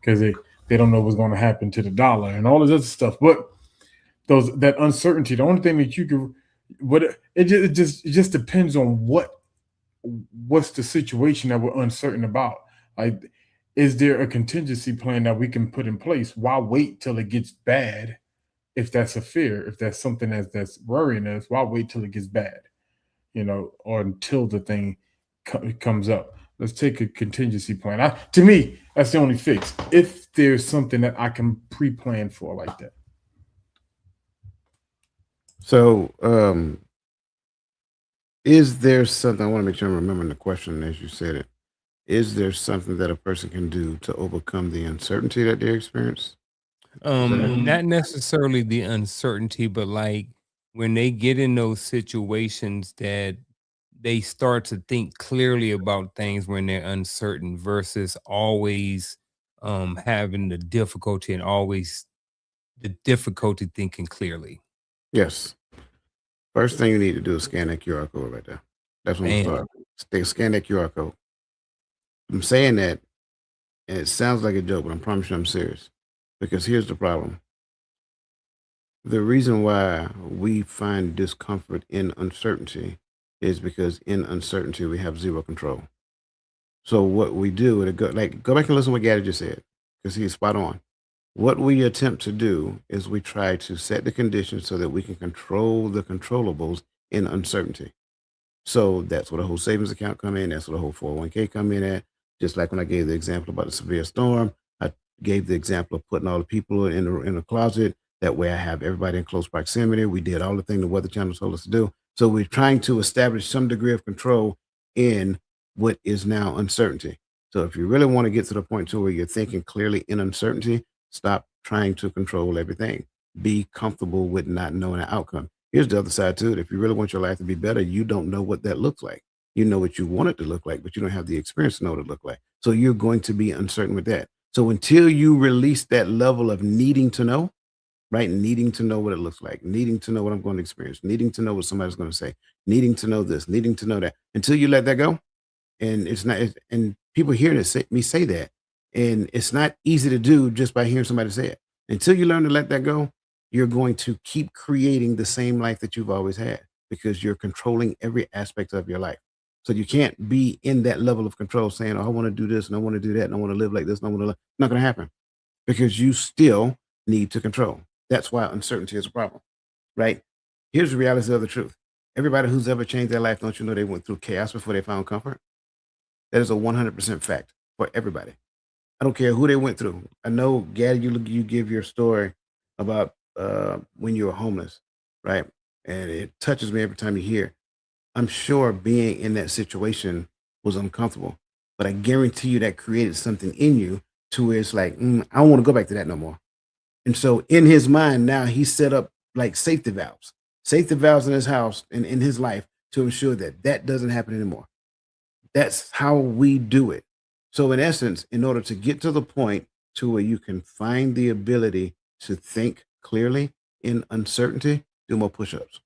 because they don't know what's going to happen to the dollar and all this other stuff. But that uncertainty, the only thing that you can, it just depends on what's the situation that we're uncertain about. Like, is there a contingency plan that we can put in place? Why wait till it gets bad? If that's a fear, if that's something that's worrying us, why wait till it gets bad? Or until the thing comes up. let's take a contingency plan. To me, that's the only fix. If there's something that I can pre-plan for like that. So, is there something, I want to make sure I'm remembering the question as you said it. Is there something that a person can do to overcome the uncertainty that they experience? Not necessarily the uncertainty, but like when they get in those situations that they start to think clearly about things when they're uncertain versus always having the difficulty and always the difficulty thinking clearly. Yes. First thing you need to do is scan that QR code right there. That's when we start. Scan that QR code. I'm saying that, and it sounds like a joke, but I promise you I'm serious. Because here's the problem. The reason why we find discomfort in uncertainty is because in uncertainty we have zero control. So what we do, go back and listen to what Gaddy just said, because he's spot on. What we attempt to do is we try to set the conditions so that we can control the controllables in uncertainty. So that's where the whole savings account come in. That's where the whole 401k come in at. Just like when I gave the example about the severe storm, I gave the example of putting all the people in a closet. That way I have everybody in close proximity. We did all the things the Weather Channel told us to do. So we're trying to establish some degree of control in what is now uncertainty. So if you really want to get to the point to where you're thinking clearly in uncertainty, stop trying to control everything. Be comfortable with not knowing the outcome. Here's the other side to it. If you really want your life to be better, you don't know what that looks like. You know what you want it to look like, but you don't have the experience to know what it look like. So you're going to be uncertain with that. So until you release that level of needing to know, right? Needing to know what it looks like, needing to know what I'm going to experience, needing to know what somebody's going to say, needing to know this, needing to know that. Until you let that go, and and people hear me say that, and it's not easy to do just by hearing somebody say it. Until you learn to let that go, you're going to keep creating the same life that you've always had because you're controlling every aspect of your life. So you can't be in that level of control saying, oh, I want to do this and I want to do that and I want to live like this and I want to live. Not going to happen because you still need to control. That's why uncertainty is a problem, right? Here's the reality of the truth. Everybody who's ever changed their life, don't you know they went through chaos before they found comfort? That is a 100% fact for everybody. I don't care who they went through. I know, Gaddy, you give your story about when you were homeless, right? And it touches me every time you hear. I'm sure being in that situation was uncomfortable, but I guarantee you that created something in you to where it's like, I don't want to go back to that no more. And so in his mind now, he set up like safety valves in his house and in his life to ensure that that doesn't happen anymore. That's how we do it. So in essence, in order to get to the point to where you can find the ability to think clearly in uncertainty, do more push-ups.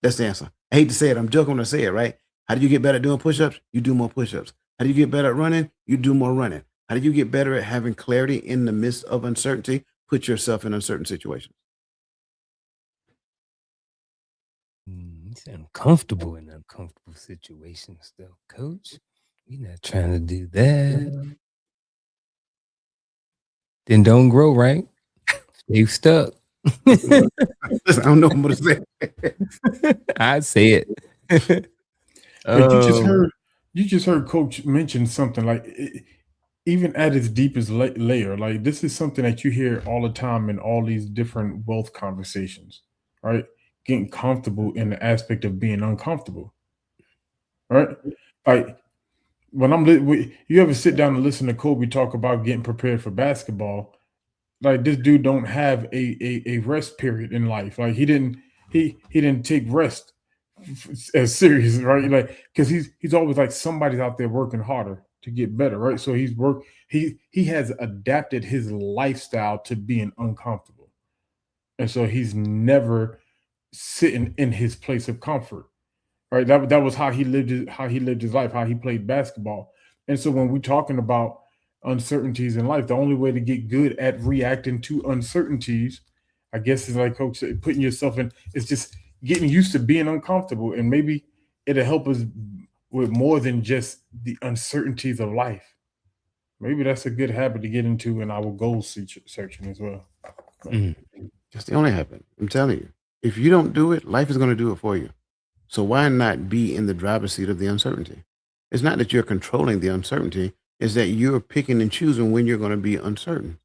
That's the answer. I hate to say it. I'm joking when I say it, right? How do you get better at doing push-ups? You do more push-ups. How do you get better at running? You do more running. How do you get better at having clarity in the midst of uncertainty? Put yourself in uncertain situations. He's uncomfortable in uncomfortable situations, though, Coach. We're not trying to do that. Then don't grow, right? Stay stuck. Listen, I don't know what I'm going to say. I say it. But you just heard Coach mention something like even at its deepest layer, like this is something that you hear all the time in all these different wealth conversations, right? Getting comfortable in the aspect of being uncomfortable, right? Like when you ever sit down and listen to Kobe talk about getting prepared for basketball, like this dude don't have a rest period in life. Like he didn't take rest as serious, right? Like because he's always like somebody's out there working harder to get better, right? So he has adapted his lifestyle to being uncomfortable, and so he's never sitting in his place of comfort, right? That was how he lived his life, how he played basketball. And so when we're talking about uncertainties in life, the only way to get good at reacting to uncertainties, I guess, is like Coach said, putting yourself in. It's just getting used to being uncomfortable, and maybe it'll help us with more than just the uncertainties of life. Maybe that's a good habit to get into in our goal searching as well. That's the only habit. I'm telling you. If you don't do it, life is going to do it for you. So why not be in the driver's seat of the uncertainty? It's not that you're controlling the uncertainty. It's that you're picking and choosing when you're going to be uncertain.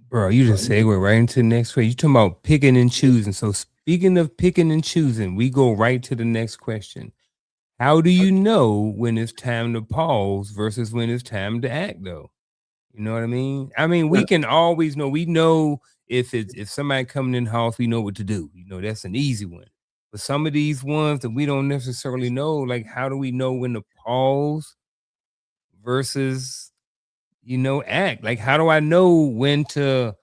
Bro, you just segue right into the next question. You talking about picking and choosing. So speaking of picking and choosing, we go right to the next question. How do you know when it's time to pause versus when it's time to act, though? You know what I mean? I mean, we can always know. We know if somebody coming in the house, we know what to do. You know, that's an easy one. But some of these ones that we don't necessarily know, like how do we know when to pause versus, act? Like, how do I know when to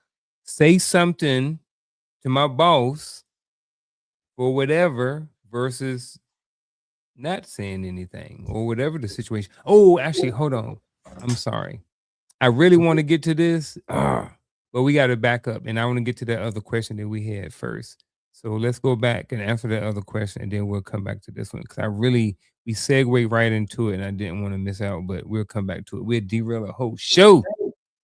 say something to my boss or whatever versus not saying anything or whatever the situation? Oh, actually, hold on. I'm sorry. I really want to get to this, but we got to back up, and I want to get to that other question that we had first. So let's go back and answer that other question, and then we'll come back to this one because we segue right into it, and I didn't want to miss out, but we'll come back to it. We'll derail a whole show,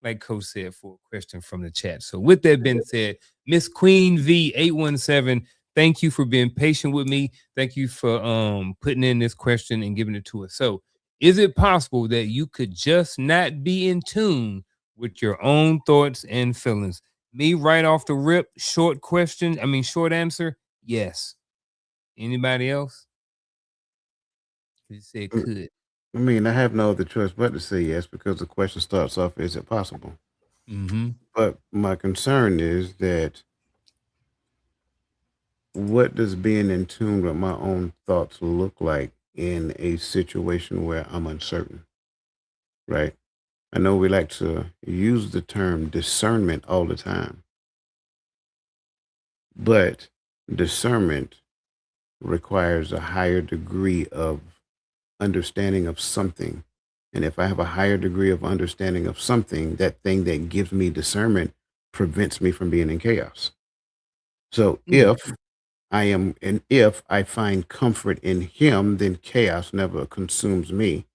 like Coach said, for a question from the chat. So with that being said, Miss Queen V817, thank you for being patient with me. Thank you for putting in this question and giving it to us. So is it possible that you could just not be in tune with your own thoughts and feelings? Me right off the rip, short answer, yes. Anybody else? You said could. I mean, I have no other choice but to say yes because the question starts off, is it possible? Mm-hmm. But my concern is that what does being in tune with my own thoughts look like in a situation where I'm uncertain, right? I know we like to use the term discernment all the time, but discernment requires a higher degree of understanding of something. And if I have a higher degree of understanding of something, that thing that gives me discernment prevents me from being in chaos. So if I find comfort in him, then chaos never consumes me.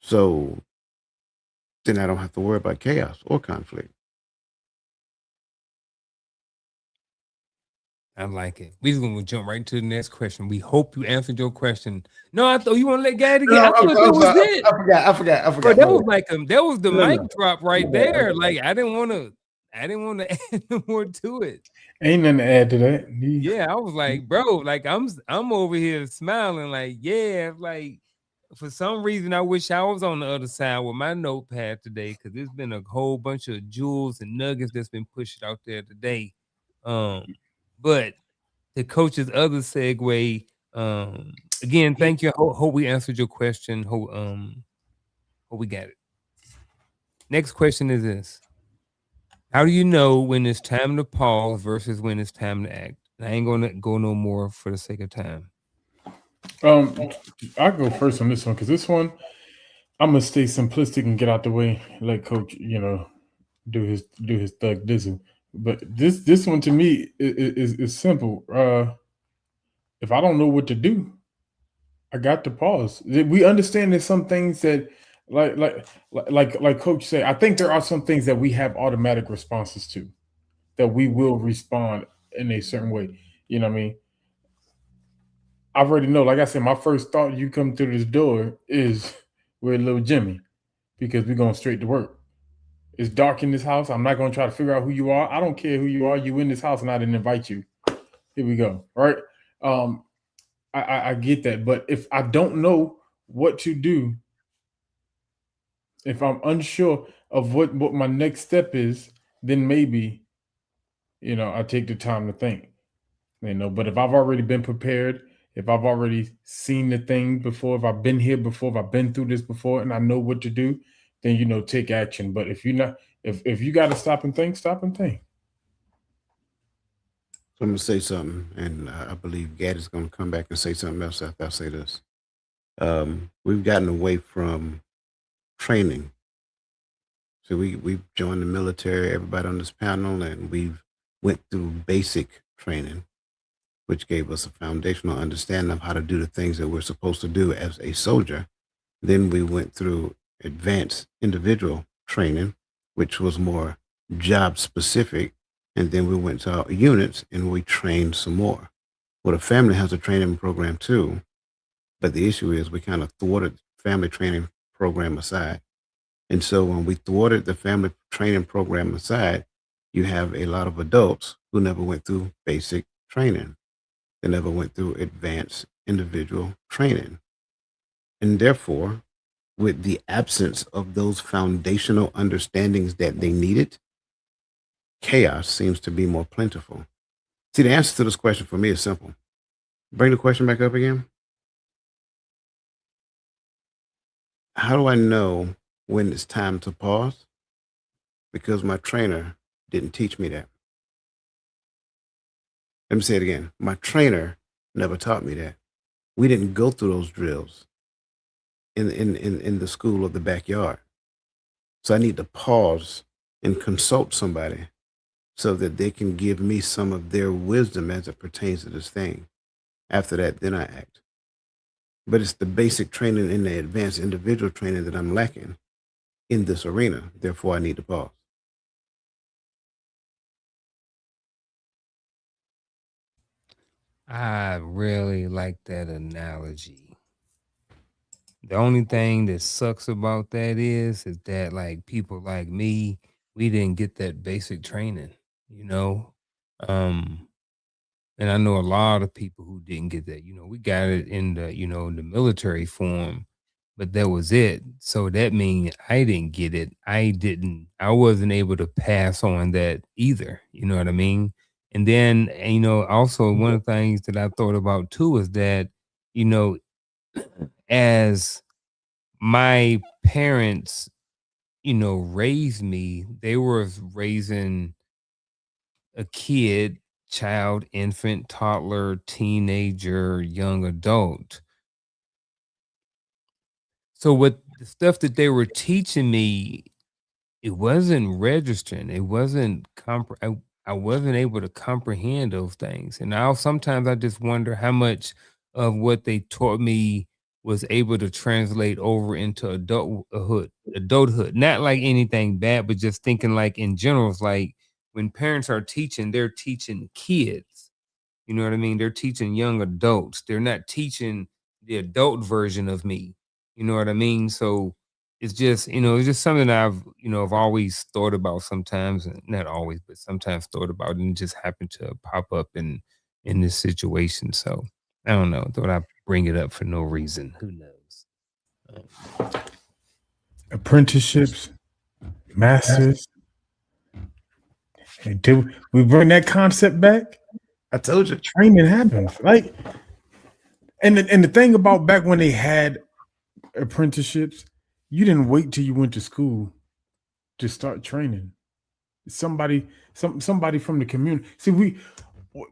So then I don't have to worry about chaos or conflict. I like it. We're gonna jump right to the next question. We hope you answered your question. No, I thought you want to let Gaddy get. I thought that was it. I forgot. But that was like that was the mic drop right there. Like I didn't want to add no more to it. Ain't nothing to add to that. Yeah, I was like, bro, like I'm over here smiling, like, yeah, like for some reason I wish I was on the other side with my notepad today because there's been a whole bunch of jewels and nuggets that's been pushed out there today. But the coach's other segue, again, thank you. Hope we answered your question. Hope we got it. Next question is this. How do you know when it's time to pause versus when it's time to act? I ain't gonna go no more for the sake of time. I'll go first on this one because this one I'm gonna stay simplistic and get out the way. Let Coach, do his thug dizzle. But this one to me is simple. If I don't know what to do, I got to pause. We understand there's some things that like Coach said, I think there are some things that we have automatic responses to that we will respond in a certain way. You know what I mean? I already know, like I said, my first thought you come through this door is we're little Jimmy because we're going straight to work. It's dark in this house. I'm not going to try to figure out who you are. I don't care who you are. You in this house and I didn't invite you. Here we go. All right. I get that. But if I don't know what to do, if I'm unsure of what my next step is, then maybe, I take the time to think. But if I've already been prepared, if I've already seen the thing before, if I've been here before, if I've been through this before and I know what to do, then take action. But if you're not, if you got to stop and think, stop and think. So I'm gonna say something, and I believe Gaddy's gonna come back and say something else after I say this. We've gotten away from training. So we've joined the military, everybody on this panel, and we've went through basic training, which gave us a foundational understanding of how to do the things that we're supposed to do as a soldier. Then we went through advanced individual training, which was more job specific. And then we went to our units and we trained some more. Well, the family has a training program too, but the issue is we kind of thwarted family training program aside. And so when we thwarted the family training program aside, you have a lot of adults who never went through basic training. They never went through advanced individual training. And therefore, with the absence of those foundational understandings that they needed, chaos seems to be more plentiful. See, the answer to this question for me is simple. Bring the question back up again. How do I know when it's time to pause? Because my trainer didn't teach me that. Let me say it again. My trainer never taught me that. We didn't go through those drills in the school of the backyard. So I need to pause and consult somebody so that they can give me some of their wisdom as it pertains to this thing. After that, then I act. But it's the basic training and the advanced individual training that I'm lacking in this arena. Therefore, I need to pause. I really like that analogy. The only thing that sucks about that is that like people like me, we didn't get that basic training, you know? And I know a lot of people who didn't get that. We got it in the military form, but that was it. So that means I didn't get it. I wasn't able to pass on that either. You know what I mean? And then, also one of the things that I thought about too is that, you know, as my parents, raised me, they were raising a kid, child, infant, toddler, teenager, young adult. So what the stuff that they were teaching me, it wasn't registering. It wasn't I wasn't able to comprehend those things. And now sometimes I just wonder how much of what they taught me was able to translate over into adulthood. Not like anything bad, but just thinking like in general, it's like when parents are teaching, they're teaching kids. You know what I mean? They're teaching young adults. They're not teaching the adult version of me. You know what I mean? So it's just something I've always thought about sometimes, and not always, but sometimes thought about, and it just happened to pop up in this situation. So I don't know. Thought I'd bring it up for no reason. Who knows? Apprenticeships, masters. Until we bring that concept back, I told you. training happens. Like, and the thing about back when they had apprenticeships, you didn't wait till you went to school to start training. Somebody from the community. See,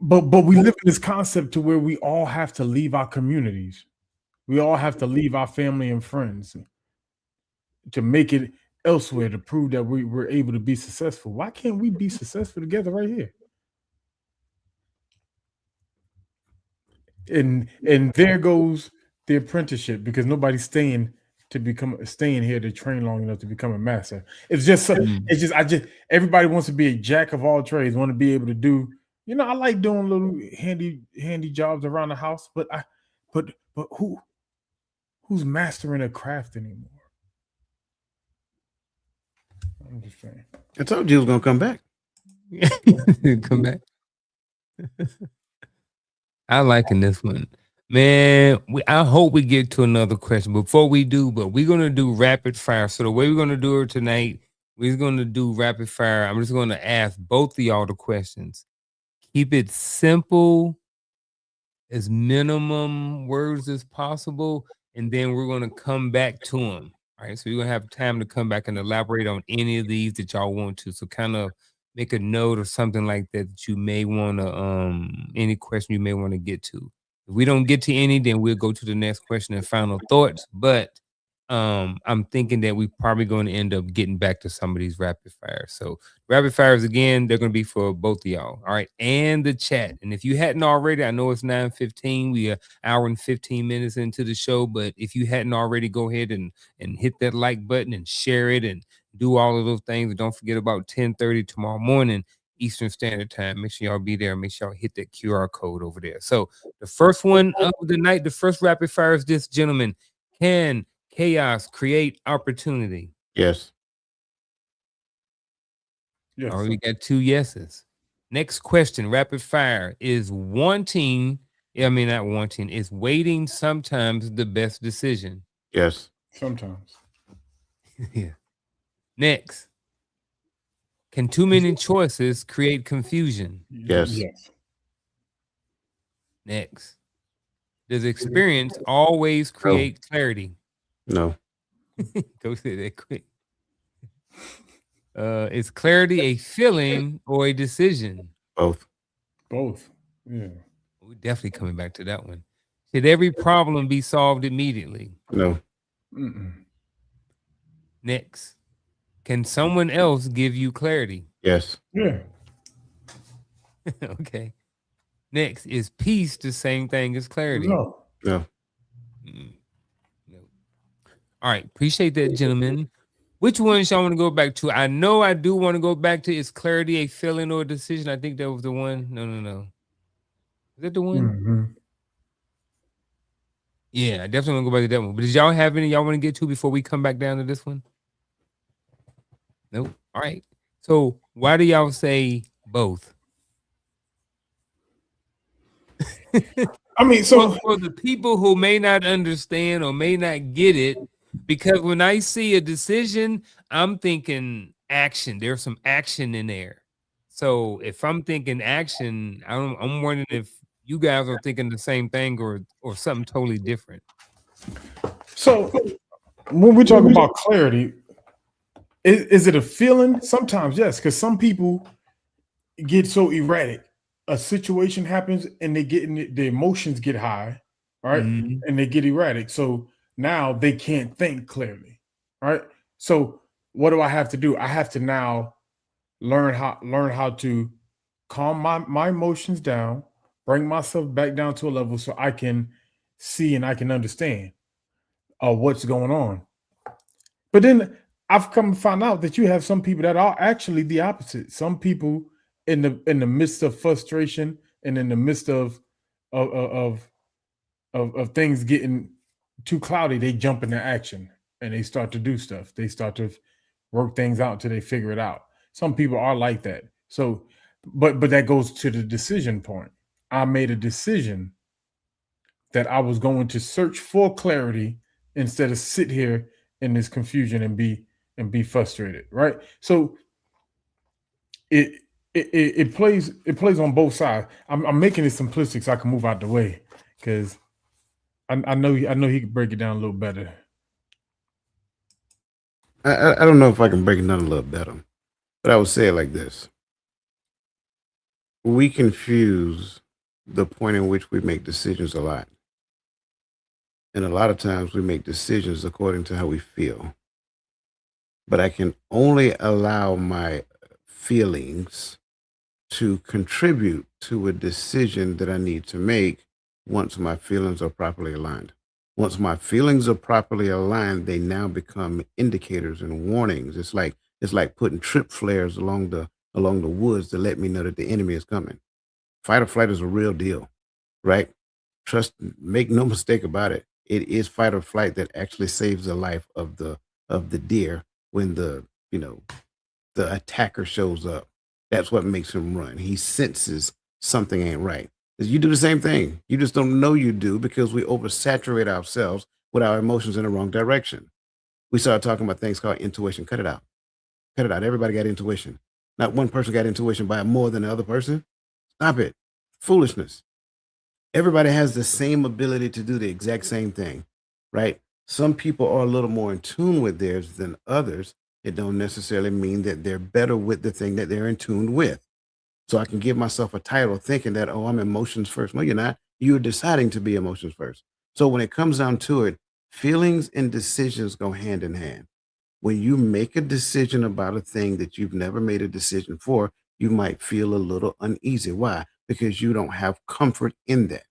but we live in this concept to where we all have to leave our communities. We all have to leave our family and friends to make it elsewhere to prove that we were able to be successful. Why can't we be successful together right here? And there goes the apprenticeship because nobody's staying here to train long enough to become a master. It's just everybody wants to be a jack of all trades, want to be able to do, I like doing little handy jobs around the house, but who's mastering a craft anymore? I'm just saying. I told you it was gonna come back. Come back. I liking this one. Man, I hope we get to another question before we do, but we're going to do rapid fire. So the way we're going to do it tonight, we're going to do rapid fire. I'm just going to ask both of y'all the questions. Keep it simple, as minimum words as possible, and then we're going to come back to them. All right, so you're going to have time to come back and elaborate on any of these that y'all want to. So kind of make a note or something like that you may want to, any question you may want to get to. If we don't get to any, then we'll go to the next question and final thoughts. But I'm thinking that we're probably going to end up getting back to some of these rapid fires. So rapid fires again, they're going to be for both of y'all. All right. And the chat. And if you hadn't already, I know it's 9:15. We are hour and 15 minutes into the show. But if you hadn't already, go ahead and hit that like button and share it and do all of those things. And don't forget about 10:30 tomorrow morning. Eastern Standard Time. Make sure y'all be there. Make sure y'all hit that QR code over there. So the first one of the night, the first rapid fire is this, gentleman. Can chaos create opportunity? Yes. Yes. All right, we got 2 yeses. Next question, rapid fire. Is waiting sometimes the best decision? Yes. Sometimes. Yeah. Next. Can too many choices create confusion? Yes. Yes. Next. Does experience always create clarity? No. Go say that quick. Is clarity a feeling or a decision? Both. Both. Yeah. We're definitely coming back to that one. Should every problem be solved immediately? No. Mm-mm. Next. Can someone else give you clarity? Yes. Yeah. Okay. Next. Is peace the same thing as clarity? No. No. No. All right. Appreciate that, gentlemen. Which ones y'all want to go back to? I know I do want to go back to, is clarity a feeling or a decision? I think that was the one. No. Is that the one? Mm-hmm. Yeah, I definitely want to go back to that one. But did y'all have any y'all want to get to before we come back down to this one? Nope. All right. So why do y'all say both? I mean, so for the people who may not understand or may not get it, because when I see a decision, I'm thinking action. There's some action in there. So if I'm thinking action, I'm wondering if you guys are thinking the same thing or something totally different. So when we talk about clarity, is it a feeling? Sometimes, yes, because some people get so erratic. A situation happens and the emotions get high, right? Mhm. And they get erratic. So now they can't think clearly, right? So what do I have to do? I have to now learn how to calm my emotions down, bring myself back down to a level so I can see and I can understand what's going on. But then I've come to find out that you have some people that are actually the opposite. Some people in the midst of frustration and in the midst of things getting too cloudy, they jump into action and they start to do stuff. They start to work things out until they figure it out. Some people are like that. So, but that goes to the decision point. I made a decision that I was going to search for clarity instead of sit here in this confusion and be frustrated, right? So it plays on both sides. I'm making it simplistic so I can move out the way because I know he could break it down a little better. I don't know if I can break it down a little better, but I would say it like this. We confuse the point in which we make decisions a lot. And a lot of times we make decisions according to how we feel. But I can only allow my feelings to contribute to a decision that I need to make once my feelings are properly aligned. Once my feelings are properly aligned, they now become indicators and warnings. It's like putting trip flares along the woods to let me know that the enemy is coming. Fight or flight is a real deal, right? Make no mistake about it. It is fight or flight that actually saves the life of the deer when the attacker shows up. That's what makes him run. He senses something ain't right. 'Cause you do the same thing. You just don't know you do because we oversaturate ourselves with our emotions in the wrong direction. We started talking about things called intuition. Cut it out. Cut it out. Everybody got intuition. Not one person got intuition by more than the other person. Stop it. Foolishness. Everybody has the same ability to do the exact same thing, right? Some people are a little more in tune with theirs than others. It don't necessarily mean that they're better with the thing that they're in tune with. So I can give myself a title thinking that, oh, I'm emotions first. No, you're not. You're deciding to be emotions first. So when it comes down to it, feelings and decisions go hand in hand. When you make a decision about a thing that you've never made a decision for, you might feel a little uneasy. Why? Because you don't have comfort in that.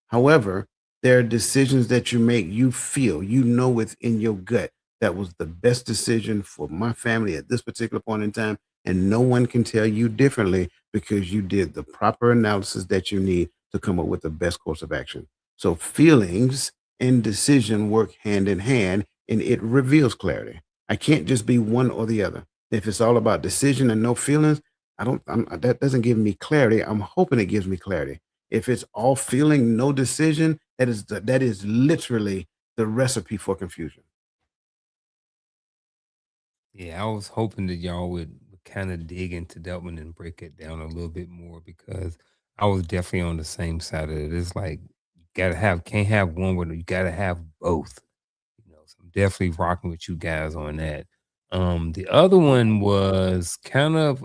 However, there are decisions that you make, you feel, you know within your gut that was the best decision for my family at this particular point in time, and no one can tell you differently because you did the proper analysis that you need to come up with the best course of action. So feelings and decision work hand in hand, and it reveals clarity. I can't just be one or the other. If it's all about decision and no feelings, that doesn't give me clarity. I'm hoping it gives me clarity. If it's all feeling, no decision, that is literally the recipe for confusion. Yeah, I was hoping that y'all would kind of dig into that one and break it down a little bit more because I was definitely on the same side of it. It's like you can't have one with you gotta have both. So I'm definitely rocking with you guys on that. The other one was kind of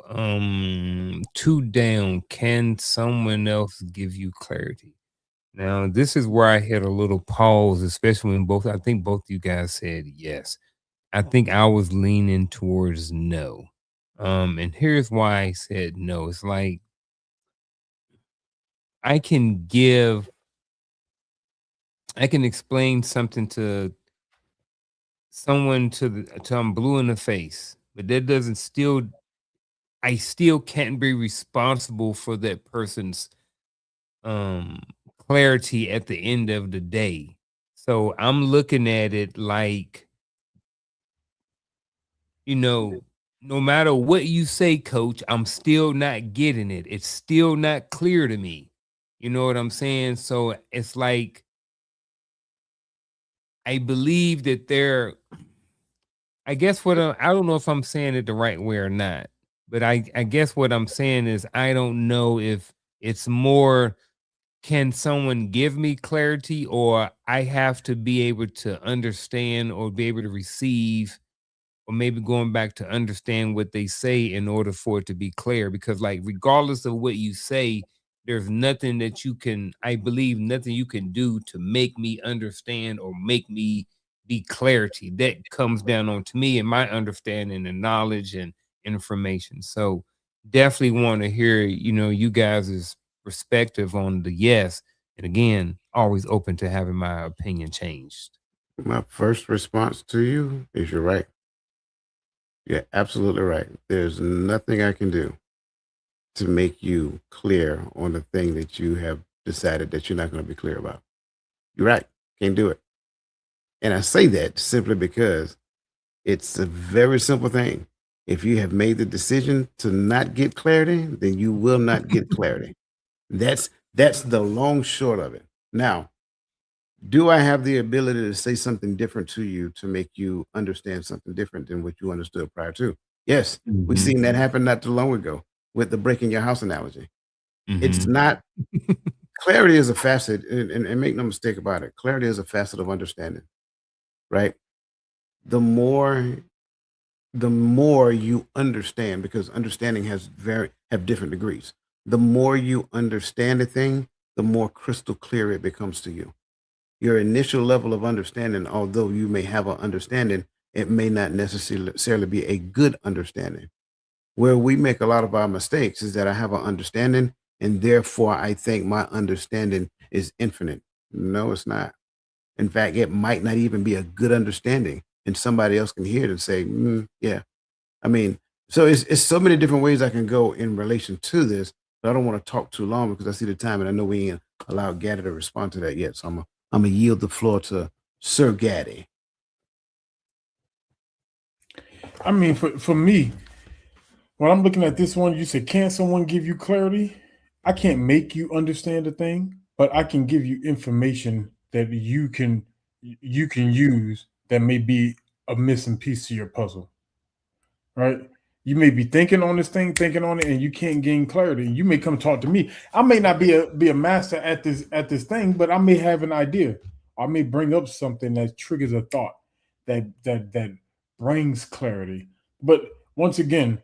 two down. Can someone else give you clarity? Now, this is where I hit a little pause, especially when I think both you guys said yes. I think I was leaning towards no. And here's why I said no. It's like I can give, I can explain something to someone to I'm blue in the face, but that doesn't still, I still can't be responsible for that person's um clarity at the end of the day. So I'm looking at it like, no matter what you say, coach, I'm still not getting it. It's still not clear to me. You know what I'm saying? So it's like I believe that I guess I don't know if I'm saying it the right way or not, but I guess what I'm saying is I don't know if it's more, can someone give me clarity, or I have to be able to understand or be able to receive, or maybe going back to understand what they say in order for it to be clear. Because like regardless of what you say, there's nothing that you can, I believe nothing you can do to make me understand or make me be clarity. That comes down on to me and my understanding and knowledge and information. So definitely want to hear, you guys' perspective on the yes. And again, always open to having my opinion changed. My first response to you is you're right. You're absolutely right. There's nothing I can do to make you clear on the thing that you have decided that you're not going to be clear about. You're right. Can't do it. And I say that simply because it's a very simple thing. If you have made the decision to not get clarity, then you will not get clarity. That's the long short of it. Now, do I have the ability to say something different to you to make you understand something different than what you understood prior to? Yes, we've Mhm. seen that happen not too long ago with the breaking your house analogy. It's Mhm. not clarity is a facet, and make no mistake about it. Clarity is a facet of understanding, right? The more the more you understand, because understanding have different degrees. The more you understand a thing, the more crystal clear it becomes to you. Your initial level of understanding, although you may have an understanding, it may not necessarily be a good understanding. Where we make a lot of our mistakes is that I have an understanding, and therefore I think my understanding is infinite. No, it's not. In fact, it might not even be a good understanding, and somebody else can hear it and say, "Yeah." I mean, so it's so many different ways I can go in relation to this, but I don't want to talk too long because I see the time, and I know we ain't allowed Gaddy to respond to that yet. So I'm gonna yield the floor to Sir Gaddy. I mean, for me, when I'm looking at this one, you said, "Can someone give you clarity?" I can't make you understand the thing, but I can give you information that you can use that may be a missing piece to your puzzle. Right? You may be thinking on this thing, thinking on it, and you can't gain clarity. You may come talk to me. I may not be a master at this thing, but I may have an idea. I may bring up something that triggers a thought that brings clarity. But once again,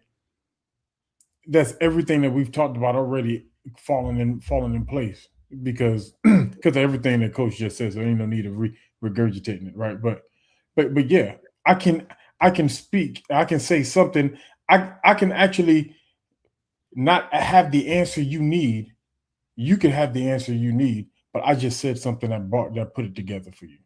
that's everything that we've talked about already falling in place because because of everything that coach just said. So there ain't no need of regurgitating it, right? But yeah, I can I can speak. I can say something. I can actually not have the answer you need. You can have the answer you need, but I just said something that put it together for you.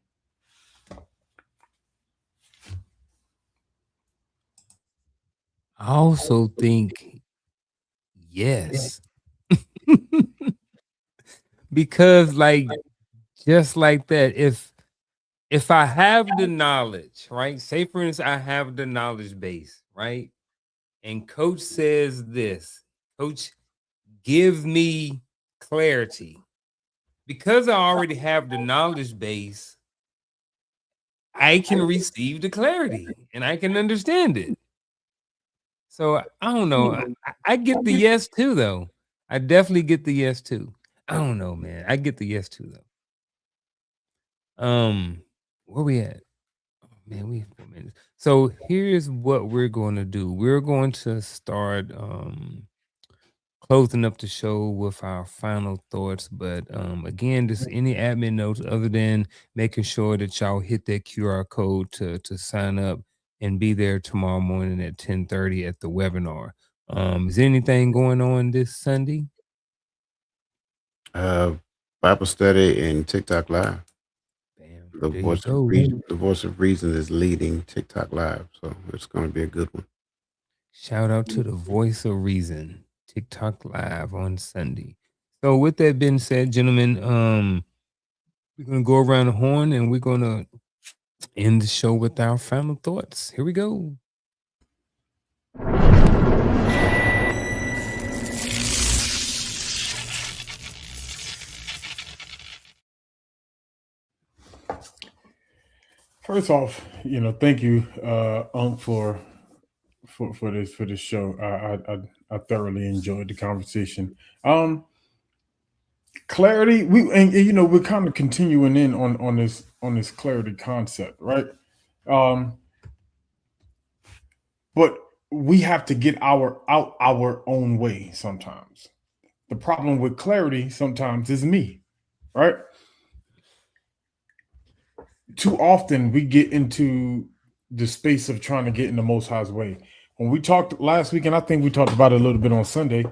I also think yes. Because like just like that, if I have the knowledge, right? Say for instance, I have the knowledge base, right? And coach says this, coach, give me clarity. Because I already have the knowledge base, I can receive the clarity and I can understand it. So I don't know. I get the yes too, though. I definitely get the yes too. I don't know, man. I get the yes too, though. Where we at? Oh, man, we have 4 minutes. So here's what we're going to do. We're going to start closing up the show with our final thoughts. But again, just any admin notes other than making sure that y'all hit that QR code to sign up and be there tomorrow morning at 10:30 at the webinar. Is there anything going on this Sunday? Bible study and TikTok Live. Bam, The there you voice go. of reason, the voice of reason is leading TikTok Live, so it's going to be a good one. Shout out to the voice of reason, TikTok Live on Sunday. So with that being said, gentlemen, we're gonna go around the horn and we're gonna end the show with our final thoughts. Here we go. First off, thank you, Unc, for this show. I thoroughly enjoyed the conversation. Clarity. We're kind of continuing in on this clarity concept, right? Um, but we have to get out our own way sometimes. The problem with clarity sometimes is me, right? Too often we get into the space of trying to get in the Most High's way. When we talked last week, and I think we talked about it a little bit on Sunday,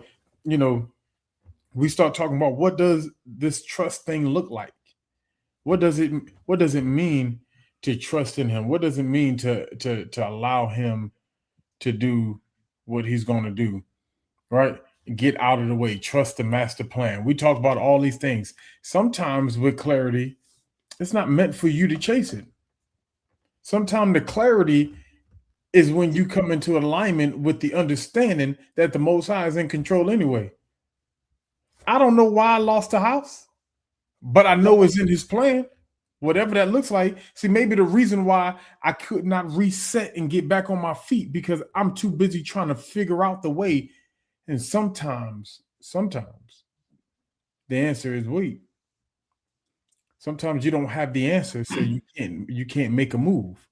we start talking about what does this trust thing look like? What does it mean to trust in him? What does it mean to allow him to do what he's going to do? Right? Get out of the way, trust the master plan. We talked about all these things. Sometimes with clarity, it's not meant for you to chase it. Sometimes the clarity is when you come into alignment with the understanding that the Most High is in control anyway. I don't know why I lost the house, but I know it's in his plan, whatever that looks like. See, maybe the reason why I could not reset and get back on my feet because I'm too busy trying to figure out the way. And sometimes the answer is wait. Sometimes you don't have the answer, so you can't make a move.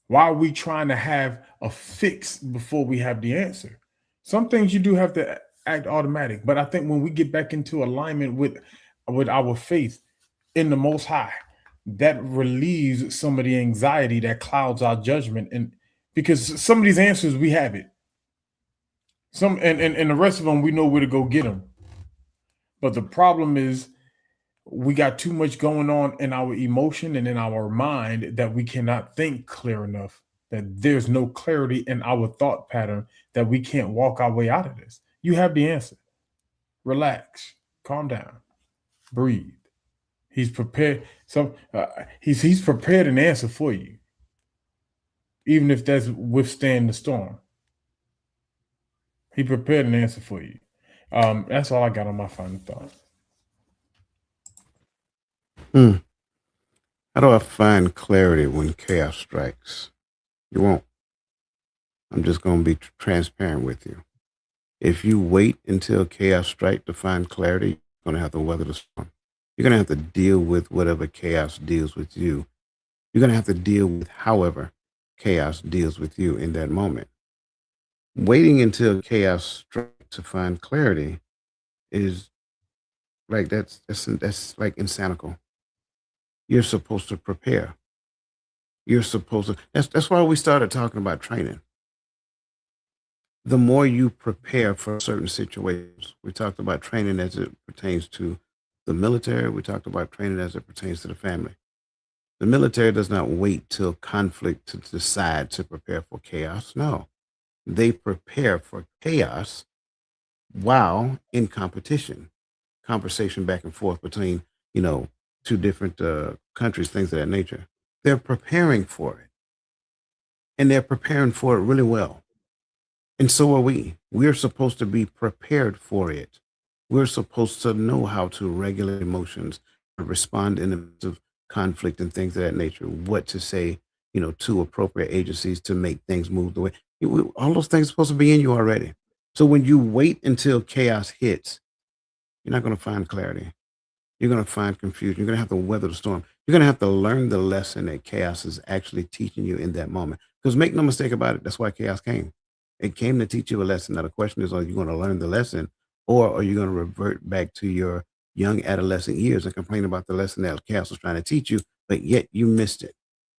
Why are we trying to have a fix before we have the answer? Some things you do have to act automatic, but I think when we get back into alignment with our faith in the Most High, that relieves some of the anxiety that clouds our judgment. And because some of these answers we have it, and the rest of them we know where to go get them. But the problem is we got too much going on in our emotion and in our mind that we cannot think clear enough, that there's no clarity in our thought pattern, that we can't walk our way out of this. You have the answer. Relax, calm down, breathe. He's prepared. He's prepared an answer for you, even if that's withstand the storm. He prepared an answer for you. That's all I got on my final thought. How do I find clarity when chaos strikes? You won't. I'm just going to be transparent with you. If you wait until chaos strikes to find clarity, you're going to have to weather the storm. You're going to have to deal with whatever chaos deals with you. You're going to have to deal with however chaos deals with you in that moment. Waiting until chaos strikes to find clarity is like that's like insanical. You're supposed to prepare. You're supposed to. That's why we started talking about training. The more you prepare for certain situations, we talked about training as it pertains to the military. We talked about training as it pertains to the family. The military does not wait till conflict to decide to prepare for chaos. No, they prepare for chaos while in competition, conversation back and forth between, you know, two different countries, things of that nature. They're preparing for it, and they're preparing for it really well. And so are we. We're supposed to be prepared for it. We're supposed to know how to regulate emotions, respond in the midst of conflict and things of that nature, what to say, to appropriate agencies to make things move the way. All those things are supposed to be in you already. So when you wait until chaos hits, you're not going to find clarity. You're going to find confusion. You're going to have to weather the storm. You're going to have to learn the lesson that chaos is actually teaching you in that moment. Because make no mistake about it, that's why chaos came. It came to teach you a lesson. Now, the question is, are you going to learn the lesson, or are you going to revert back to your young adolescent years and complain about the lesson that chaos was trying to teach you, but yet you missed it?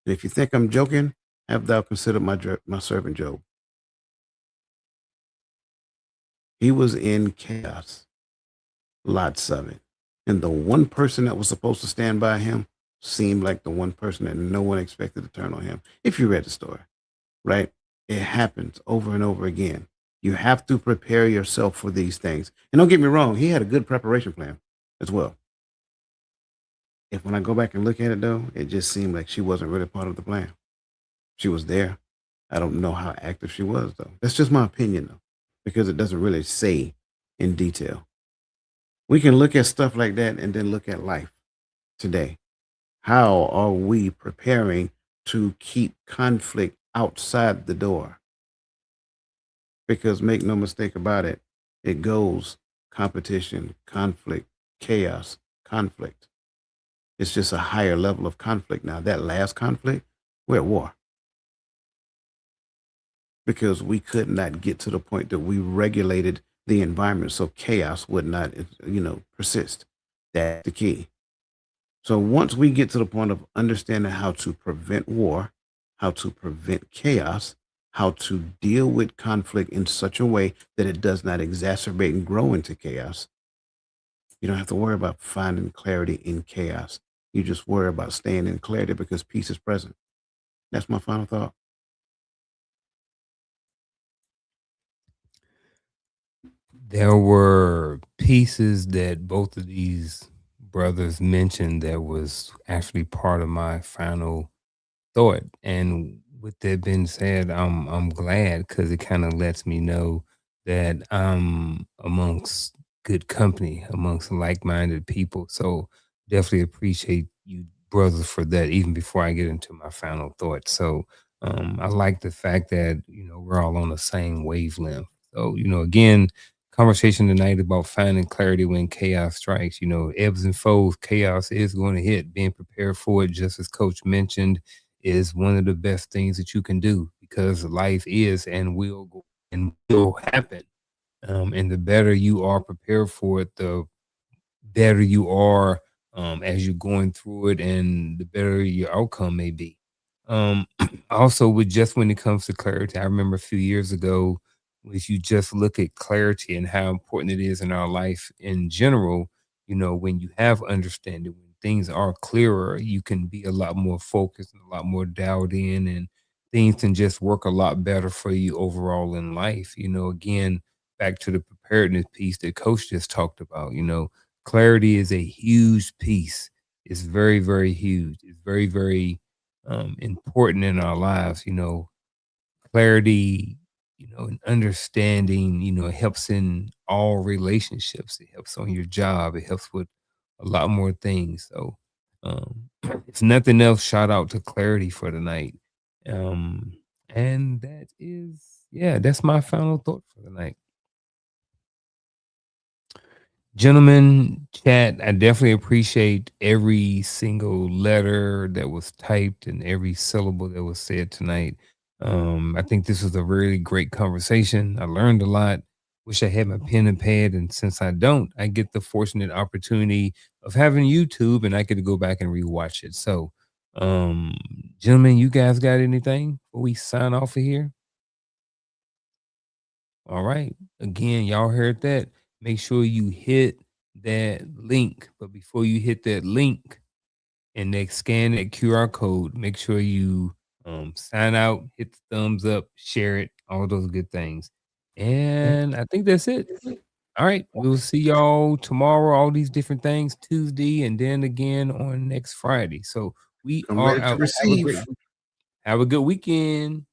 And if you think I'm joking, have thou considered my servant Job. He was in chaos, lots of it. And the one person that was supposed to stand by him seemed like the one person that no one expected to turn on him. If you read the story, right? It happens over and over again. You have to prepare yourself for these things. And don't get me wrong, he had a good preparation plan as well. If when I go back and look at it though, it just seemed like she wasn't really part of the plan. She was there. I don't know how active she was though. That's just my opinion though, because it doesn't really say in detail. We can look at stuff like that and then look at life today. How are we preparing to keep conflict outside the door? Because make no mistake about it, it goes competition, conflict, chaos, conflict. It's just a higher level of conflict now. That last conflict, we're at war. Because we could not get to the point that we regulated the environment so chaos would not, persist. That's the key. So once we get to the point of understanding how to prevent war, how to prevent chaos, how to deal with conflict in such a way that it does not exacerbate and grow into chaos, you don't have to worry about finding clarity in chaos. You just worry about staying in clarity because peace is present. That's my final thought. There were pieces that both of these brothers mentioned that was actually part of my final thought. And with that being said, I'm glad because it kind of lets me know that I'm amongst good company, amongst like-minded people. So definitely appreciate you brothers for that, even before I get into my final thought. So I like the fact that we're all on the same wavelength. So again, conversation tonight about finding clarity when chaos strikes. Ebbs and flows, chaos is going to hit. Being prepared for it, just as Coach mentioned, is one of the best things that you can do because life is and will go and will happen. And the better you are prepared for it, the better you are as you're going through it, and the better your outcome may be. Um, Also, with just when it comes to clarity, I remember a few years ago, if you just look at clarity and how important it is in our life in general, when you have understanding, when things are clearer, you can be a lot more focused and a lot more dialed in, and things can just work a lot better for you overall in life. Again, back to the preparedness piece that Coach just talked about, clarity is a huge piece. It's very, very huge. It's very, very important in our lives. Clarity, and understanding, it helps in all relationships. It helps on your job. It helps with a lot more things. So, if nothing else, shout out to clarity for tonight. Um, and that is, yeah, that's my final thought for the night. Gentlemen, chat, I definitely appreciate every single letter that was typed and every syllable that was said tonight. I think this was a really great conversation. I learned a lot. Wish I had my pen and pad, and since I don't, I get the fortunate opportunity of having YouTube, and I get to go back and rewatch it. So, gentlemen, you guys got anything before we sign off of here? All right. Again, y'all heard that. Make sure you hit that link. But before you hit that link, and they scan that QR code. Make sure you sign out, hit the thumbs up, share it, all those good things. And I think that's it. All right, we'll see y'all tomorrow. All these different things Tuesday, and then again on next Friday. So we I'm are ready to out. receive. Have a good weekend.